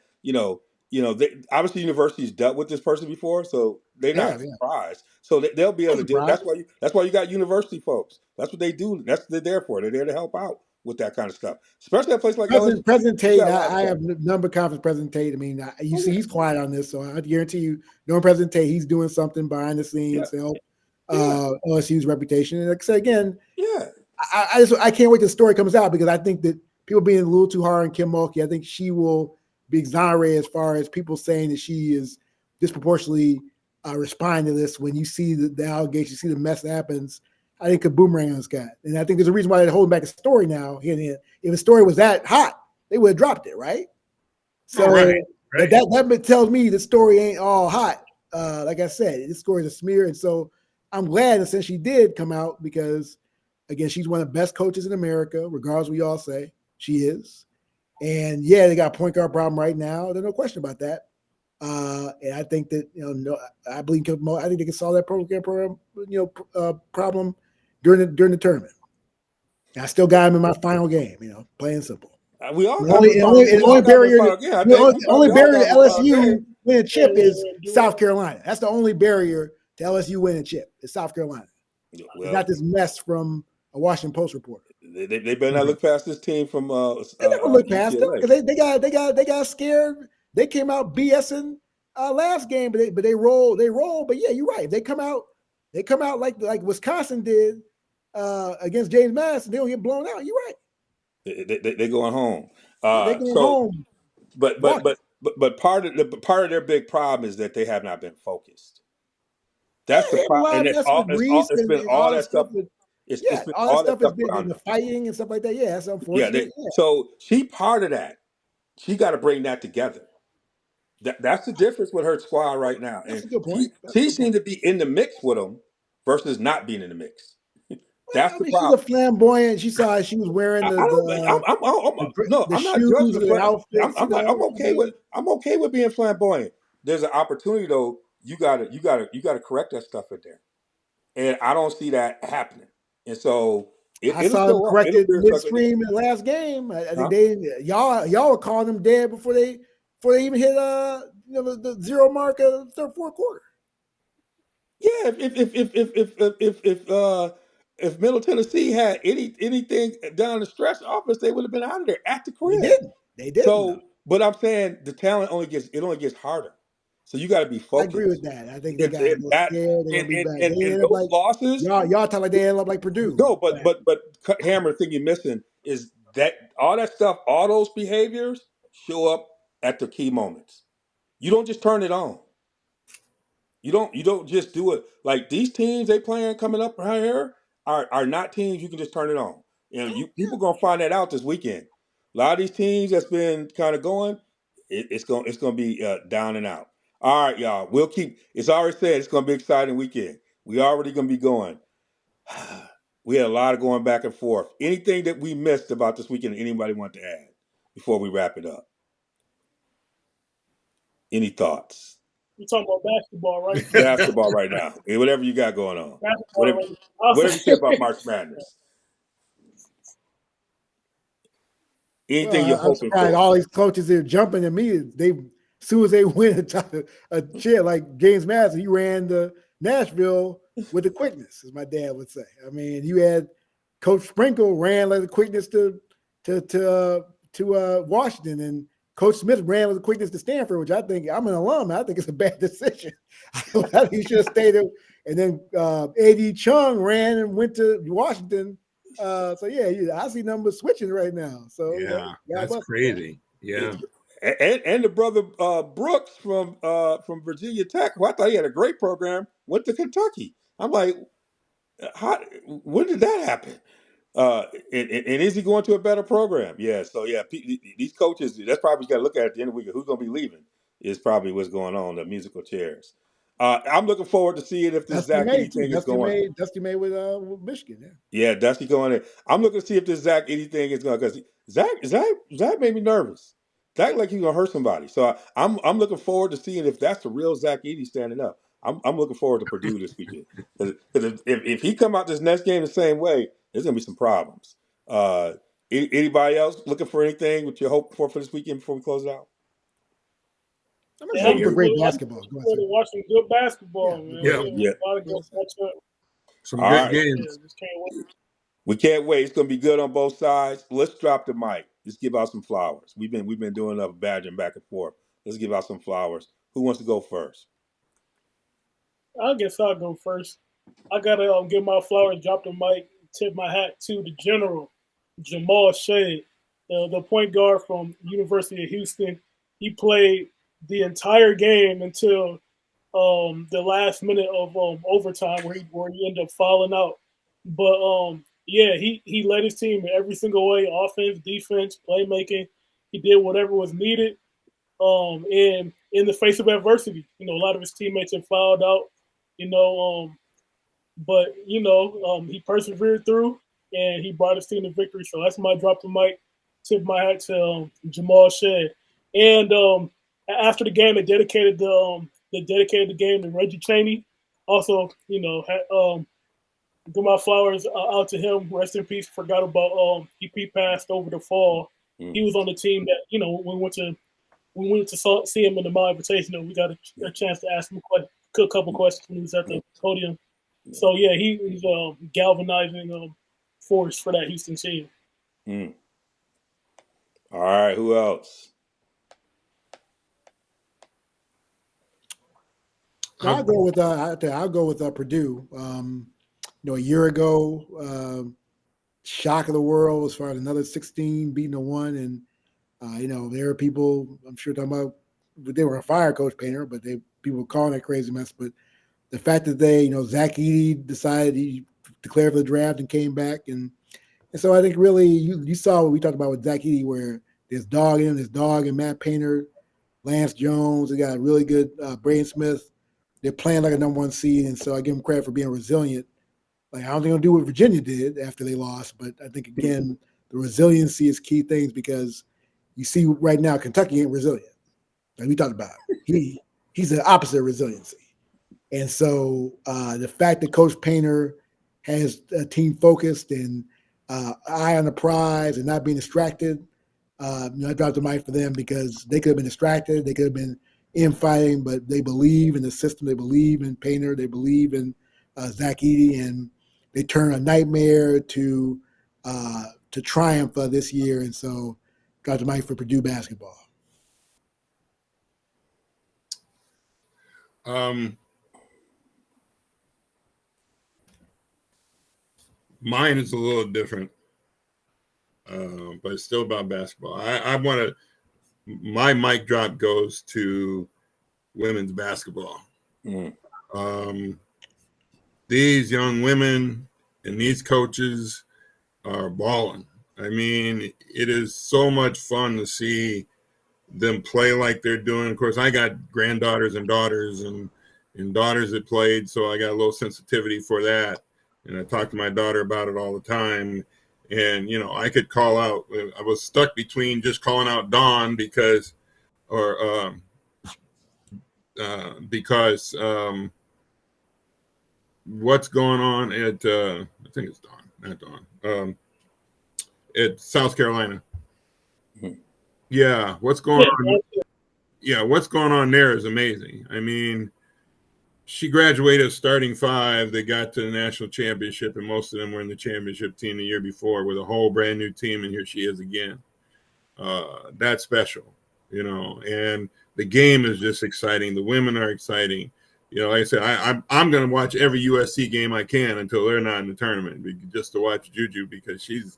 obviously universities dealt with this person before, so they're not surprised. So they'll be able to do it. That's why you got university folks. That's what they do. That's what they're there for. They're there to help out with that kind of stuff, especially at a place like President Tate. I have number conference President Tate. I mean, you see, he's quiet on this, so I guarantee you, knowing President Tate, he's doing something behind the scenes to help LSU's reputation. And like I said again, I can't wait till the story comes out because I think that people being a little too hard on Kim Mulkey, I think she will be exonerated as far as people saying that she is disproportionately responding to this. When you see the allegations, you see the mess that happens, I think could boomerang on this guy. And I think there's a reason why they're holding back the story now. If the story was that hot, they would have dropped it, right? So that tells me the story ain't all hot. Like I said, this story is a smear. And so I'm glad that since she did come out because, again, she's one of the best coaches in America, regardless of what you all say. She is. And, they got a point guard problem right now. There's no question about that. And I think that, I think they can solve that problem during the tournament. And I still got him in my final game, plain simple. We all the only barrier to LSU winning a chip is South Carolina. That's the only barrier to LSU winning a chip is South Carolina. It's not this mess from a Washington Post reporter. They better not look past this team from. They never look past them because they got scared. They came out BSing last game, but they roll. But yeah, you're right. They come out like Wisconsin did against James Madison. They don't get blown out. You're right. They're going home. Yeah, they going So, home. but but Walking. but but part of their big problem is that they have not been focused. Yeah, That's the they have a problem, lot and of mess with Reese it's been and all all that that stuff. stuff. That, It's yeah, been all that all that stuff has stuff been in around the them. fighting and stuff like that. Yeah, that's Yeah, unfortunate. Yeah. so she part of that. She got to bring that together. That's the difference with her squad right now, That's and a good point. That's a she good point. seemed to be in the mix with them versus not being in the mix. Well, That's I the mean, she's a problem. flamboyant. She was wearing I don't. No, the I'm not shoes judging and the the flam. outfits. You know, I mean, I'm okay with being flamboyant. There's an opportunity though. You gotta correct that stuff in there, and I don't see that happening. And so I it'll saw them show up. It'll corrected be reflected. midstream in the last game. I think Huh? y'all were calling them dead before they even hit the zero mark of the fourth quarter. Yeah. If Middle Tennessee had anything down the stretch offense, they would have been out of there at the They crib. didn't. They didn't though. So, but I'm saying the talent only gets harder. So you got to be I agree with focused. that. I think they And, got a and little that scared. They're gonna be back. They and end up those like losses. y'all talk like they end up like Purdue. No, but Hammer, the thing you're missing is that all that stuff, all those behaviors show up at the key moments. You don't just turn it on. You don't just do it like these teams they playing coming up right here are not teams you can just turn it on. You people gonna find that out this weekend. A lot of these teams that's been kind of going, it's gonna be down and out. All right, y'all. We'll keep. It's already said it's gonna be an exciting weekend. We already gonna be going. We had a lot of going back and forth. Anything that we missed about this weekend, anybody want to add before we wrap it up? Any thoughts? We're talking about basketball, right? Basketball right now. Whatever you got going on. Basketball, Whatever right? I'll whatever you say say, about March Madness. Anything you're Well, I'm hoping surprised for. all these coaches are jumping at me. They as soon as they win a chair like James Madison, he ran to Nashville with the quickness, as my dad would say. I mean, you had Coach Sprinkle ran like the quickness to Washington, and Coach Smith ran with the quickness to Stanford, which I think I'm an alum. I think it's a bad decision. I think he should have stayed there. And then A.D. Chung ran and went to Washington. So yeah, I see numbers switching right now. So Yeah, God that's bless. crazy. Yeah. And the brother Brooks from Virginia Tech, who I thought he had a great program, went to Kentucky. I'm like, how? When did that happen? And is he going to a better program? Yeah. So yeah, these coaches. That's probably got to look at the end of the week. Who's going to be leaving is probably what's going on. The musical chairs. I'm looking forward to seeing if this Dusty Zach May too. anything is going. Dusty May with Michigan. Yeah. Yeah, Dusty going in. I'm looking to see if this Zach anything is going because Zach made me nervous. Zach like he's gonna hurt somebody. So I'm looking forward to seeing if that's the real Zach Edey standing up. I'm looking forward to Purdue this weekend because if he come out this next game the same way, there's gonna be some problems. Uh, anybody else looking for anything? What you hope for this weekend before we close it out? I'm yeah, excited I'm for just great looking basketball. Go ahead. forward to watching good basketball, Yeah, man. Yeah. Yeah. A lot of good matchup. Some All great right. Yeah, games. just can't wait. We can't wait. It's gonna be good on both sides. Let's drop the mic. Let's give out some flowers. We've been doing enough badgering back and forth. Let's give out some flowers. Who wants to go first? I guess I'll go first. I gotta give my flowers, drop the mic, tip my hat to the general, Jamal Shade, the point guard from University of Houston. He played the entire game until the last minute of overtime where he ended up fouling out. But yeah, he led his team in every single way: offense, defense, playmaking. He did whatever was needed. And in the face of adversity, a lot of his teammates had fouled out. You know, but he persevered through and he brought his team to victory. So that's my drop the mic, tip my hat to Jamal Shedd. And after the game, they dedicated the game to Reggie Chaney. Also, give my flowers out to him. Rest in peace. Forgot about he passed over the fall. Mm. He was on the team that we went to see him in the Mile Invitational. We got a chance to ask him a couple questions when he was at the podium. So yeah, he's a galvanizing force for that Houston team. Mm. All right, who else? So I'll go with Purdue. A year ago, shock of the world as far as another 16 beating a one, and there are people I'm sure talking about they were a fire Coach Painter, but people were calling that crazy mess. But the fact that Zach Edey decided he declared for the draft and came back, and so I think really you saw what we talked about with Zach Edey, where there's dog and Matt Painter, Lance Jones. They got a really good Braden Smith. They're playing like a number one seed, and so I give them credit for being resilient. Like I don't think they'll do what Virginia did after they lost, but I think again the resiliency is key things because you see right now Kentucky ain't resilient. Like we talked about, he's the opposite of resiliency, and so the fact that Coach Painter has a team focused and eye on the prize and not being distracted, I dropped the mic for them because they could have been distracted, they could have been infighting, but they believe in the system, they believe in Painter, they believe in Zach Edey, and they turn a nightmare to triumph this year, and so got the mic for Purdue basketball. Mine is a little different, but it's still about basketball. I want to. My mic drop goes to women's basketball. These young women and these coaches are balling. I mean, it is so much fun to see them play like they're doing. Of course, I got granddaughters and daughters and daughters that played, so I got a little sensitivity for that. And I talk to my daughter about it all the time. And, I could call out. I was stuck between just calling out Dawn because what's going on at I think it's Dawn, not Dawn. At South Carolina. Yeah, what's going on? Yeah, what's going on there is amazing. I mean, she graduated starting five. They got to the national championship, and most of them were in the championship team the year before with a whole brand new team, and here she is again. That's special, and the game is just exciting. The women are exciting. Like I said, I'm going to watch every USC game I can until they're not in the tournament, just to watch Juju because she's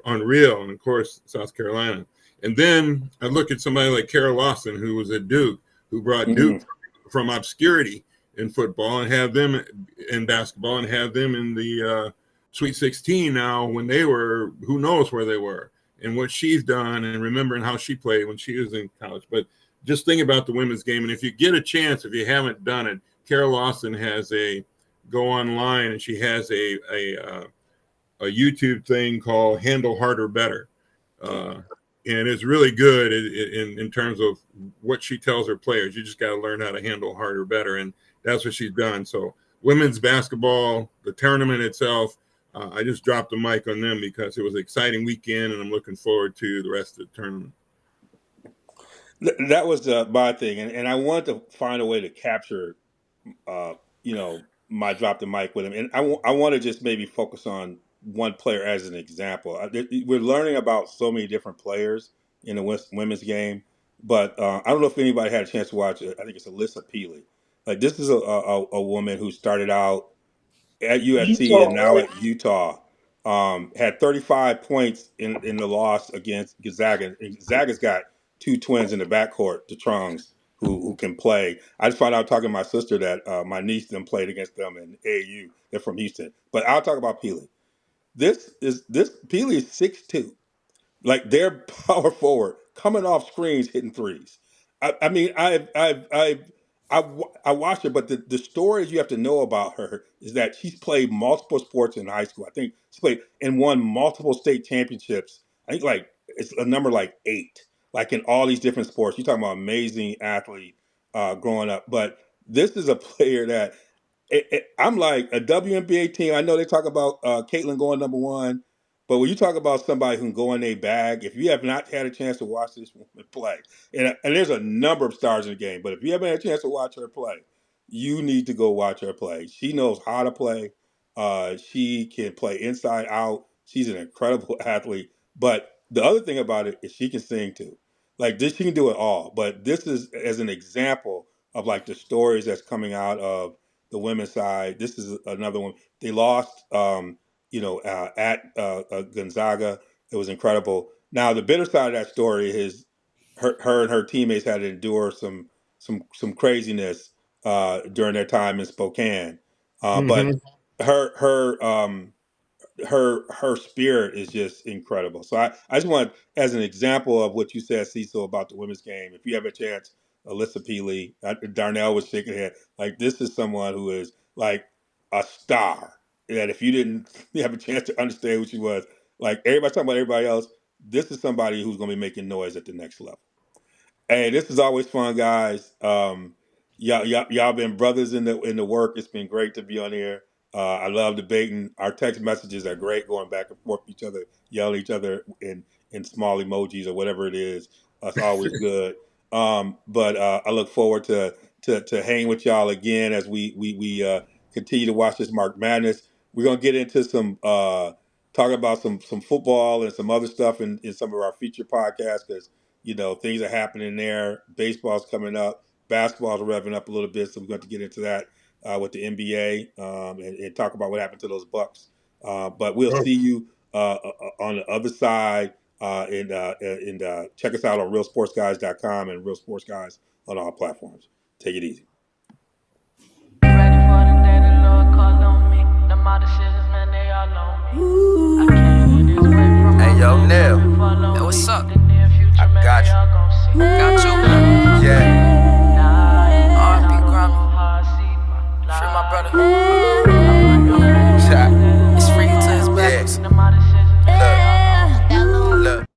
unreal, and of course South Carolina. And then I look at somebody like Kara Lawson, who was at Duke, who brought Duke from obscurity in football and have them in basketball and have them in the Sweet 16 now when they were, who knows where they were and what she's done and remembering how she played when she was in college. But just think about the women's game. And if you get a chance, if you haven't done it, Kara Lawson has go online and she has a YouTube thing called Handle Harder Better. And it's really good in terms of what she tells her players. You just got to learn how to handle harder better. And that's what she's done. So women's basketball, the tournament itself, I just dropped the mic on them because it was an exciting weekend, and I'm looking forward to the rest of the tournament. That was my thing. And I wanted to find a way to capture, my drop the mic with him. And I want to just maybe focus on one player as an example. We're learning about so many different players in the women's game, but I don't know if anybody had a chance to watch it. I think it's Alyssa Peely. Like this is a woman who started out at USC and now at Utah. Had 35 points in the loss against Gonzaga. And Gonzaga's got two twins in the backcourt, the Trongs, who can play. I just found out talking to my sister that my niece them played against them in AAU. They're from Houston. But I'll talk about Peely. This Peely is 6'2". Like they're power forward, coming off screens, hitting threes. I mean, I watched her, but the stories you have to know about her is that she's played multiple sports in high school. I think she played and won multiple state championships. I think like it's a number like 8, like in all these different sports. You're talking about amazing athlete growing up, but this is a player that I'm like a WNBA team. I know they talk about Caitlin going number one, but when you talk about somebody who can go in a bag, if you have not had a chance to watch this woman play, and there's a number of stars in the game, but if you haven't had a chance to watch her play, you need to go watch her play. She knows how to play. She can play inside out. She's an incredible athlete. But the other thing about it is she can sing too. Like this, she can do it all. But this is as an example of like the stories that's coming out of the women's side. This is another one. They lost, at Gonzaga. It was incredible. Now the bitter side of that story is her and her teammates had to endure some craziness during their time in Spokane. But Mm-hmm. her her her spirit is just incredible. So I just want, as an example of what you said, Cecil, about the women's game, if you have a chance, Alyssa Peely, Darnell was shaking her head. Like, this is someone who is like a star. That if you didn't have a chance to understand who she was, like everybody talking about everybody else, this is somebody who's going to be making noise at the next level. Hey, this is always fun, guys. Y'all been brothers in the work. It's been great to be on here. I love debating. Our text messages are great, going back and forth with each other, yelling at each other in small emojis or whatever it is. It's always good. But I look forward to hanging with y'all again as we continue to watch this March Madness. We're gonna get into some talk about some football and some other stuff in some of our feature podcasts, because things are happening there. Baseball's coming up. Basketball's revving up a little bit, so we're going to get into that with the NBA, and talk about what happened to those Bucks. But we'll Oh, see you on the other side. And check us out on realsportsguys.com and Real Sports Guys on all platforms. Take it easy.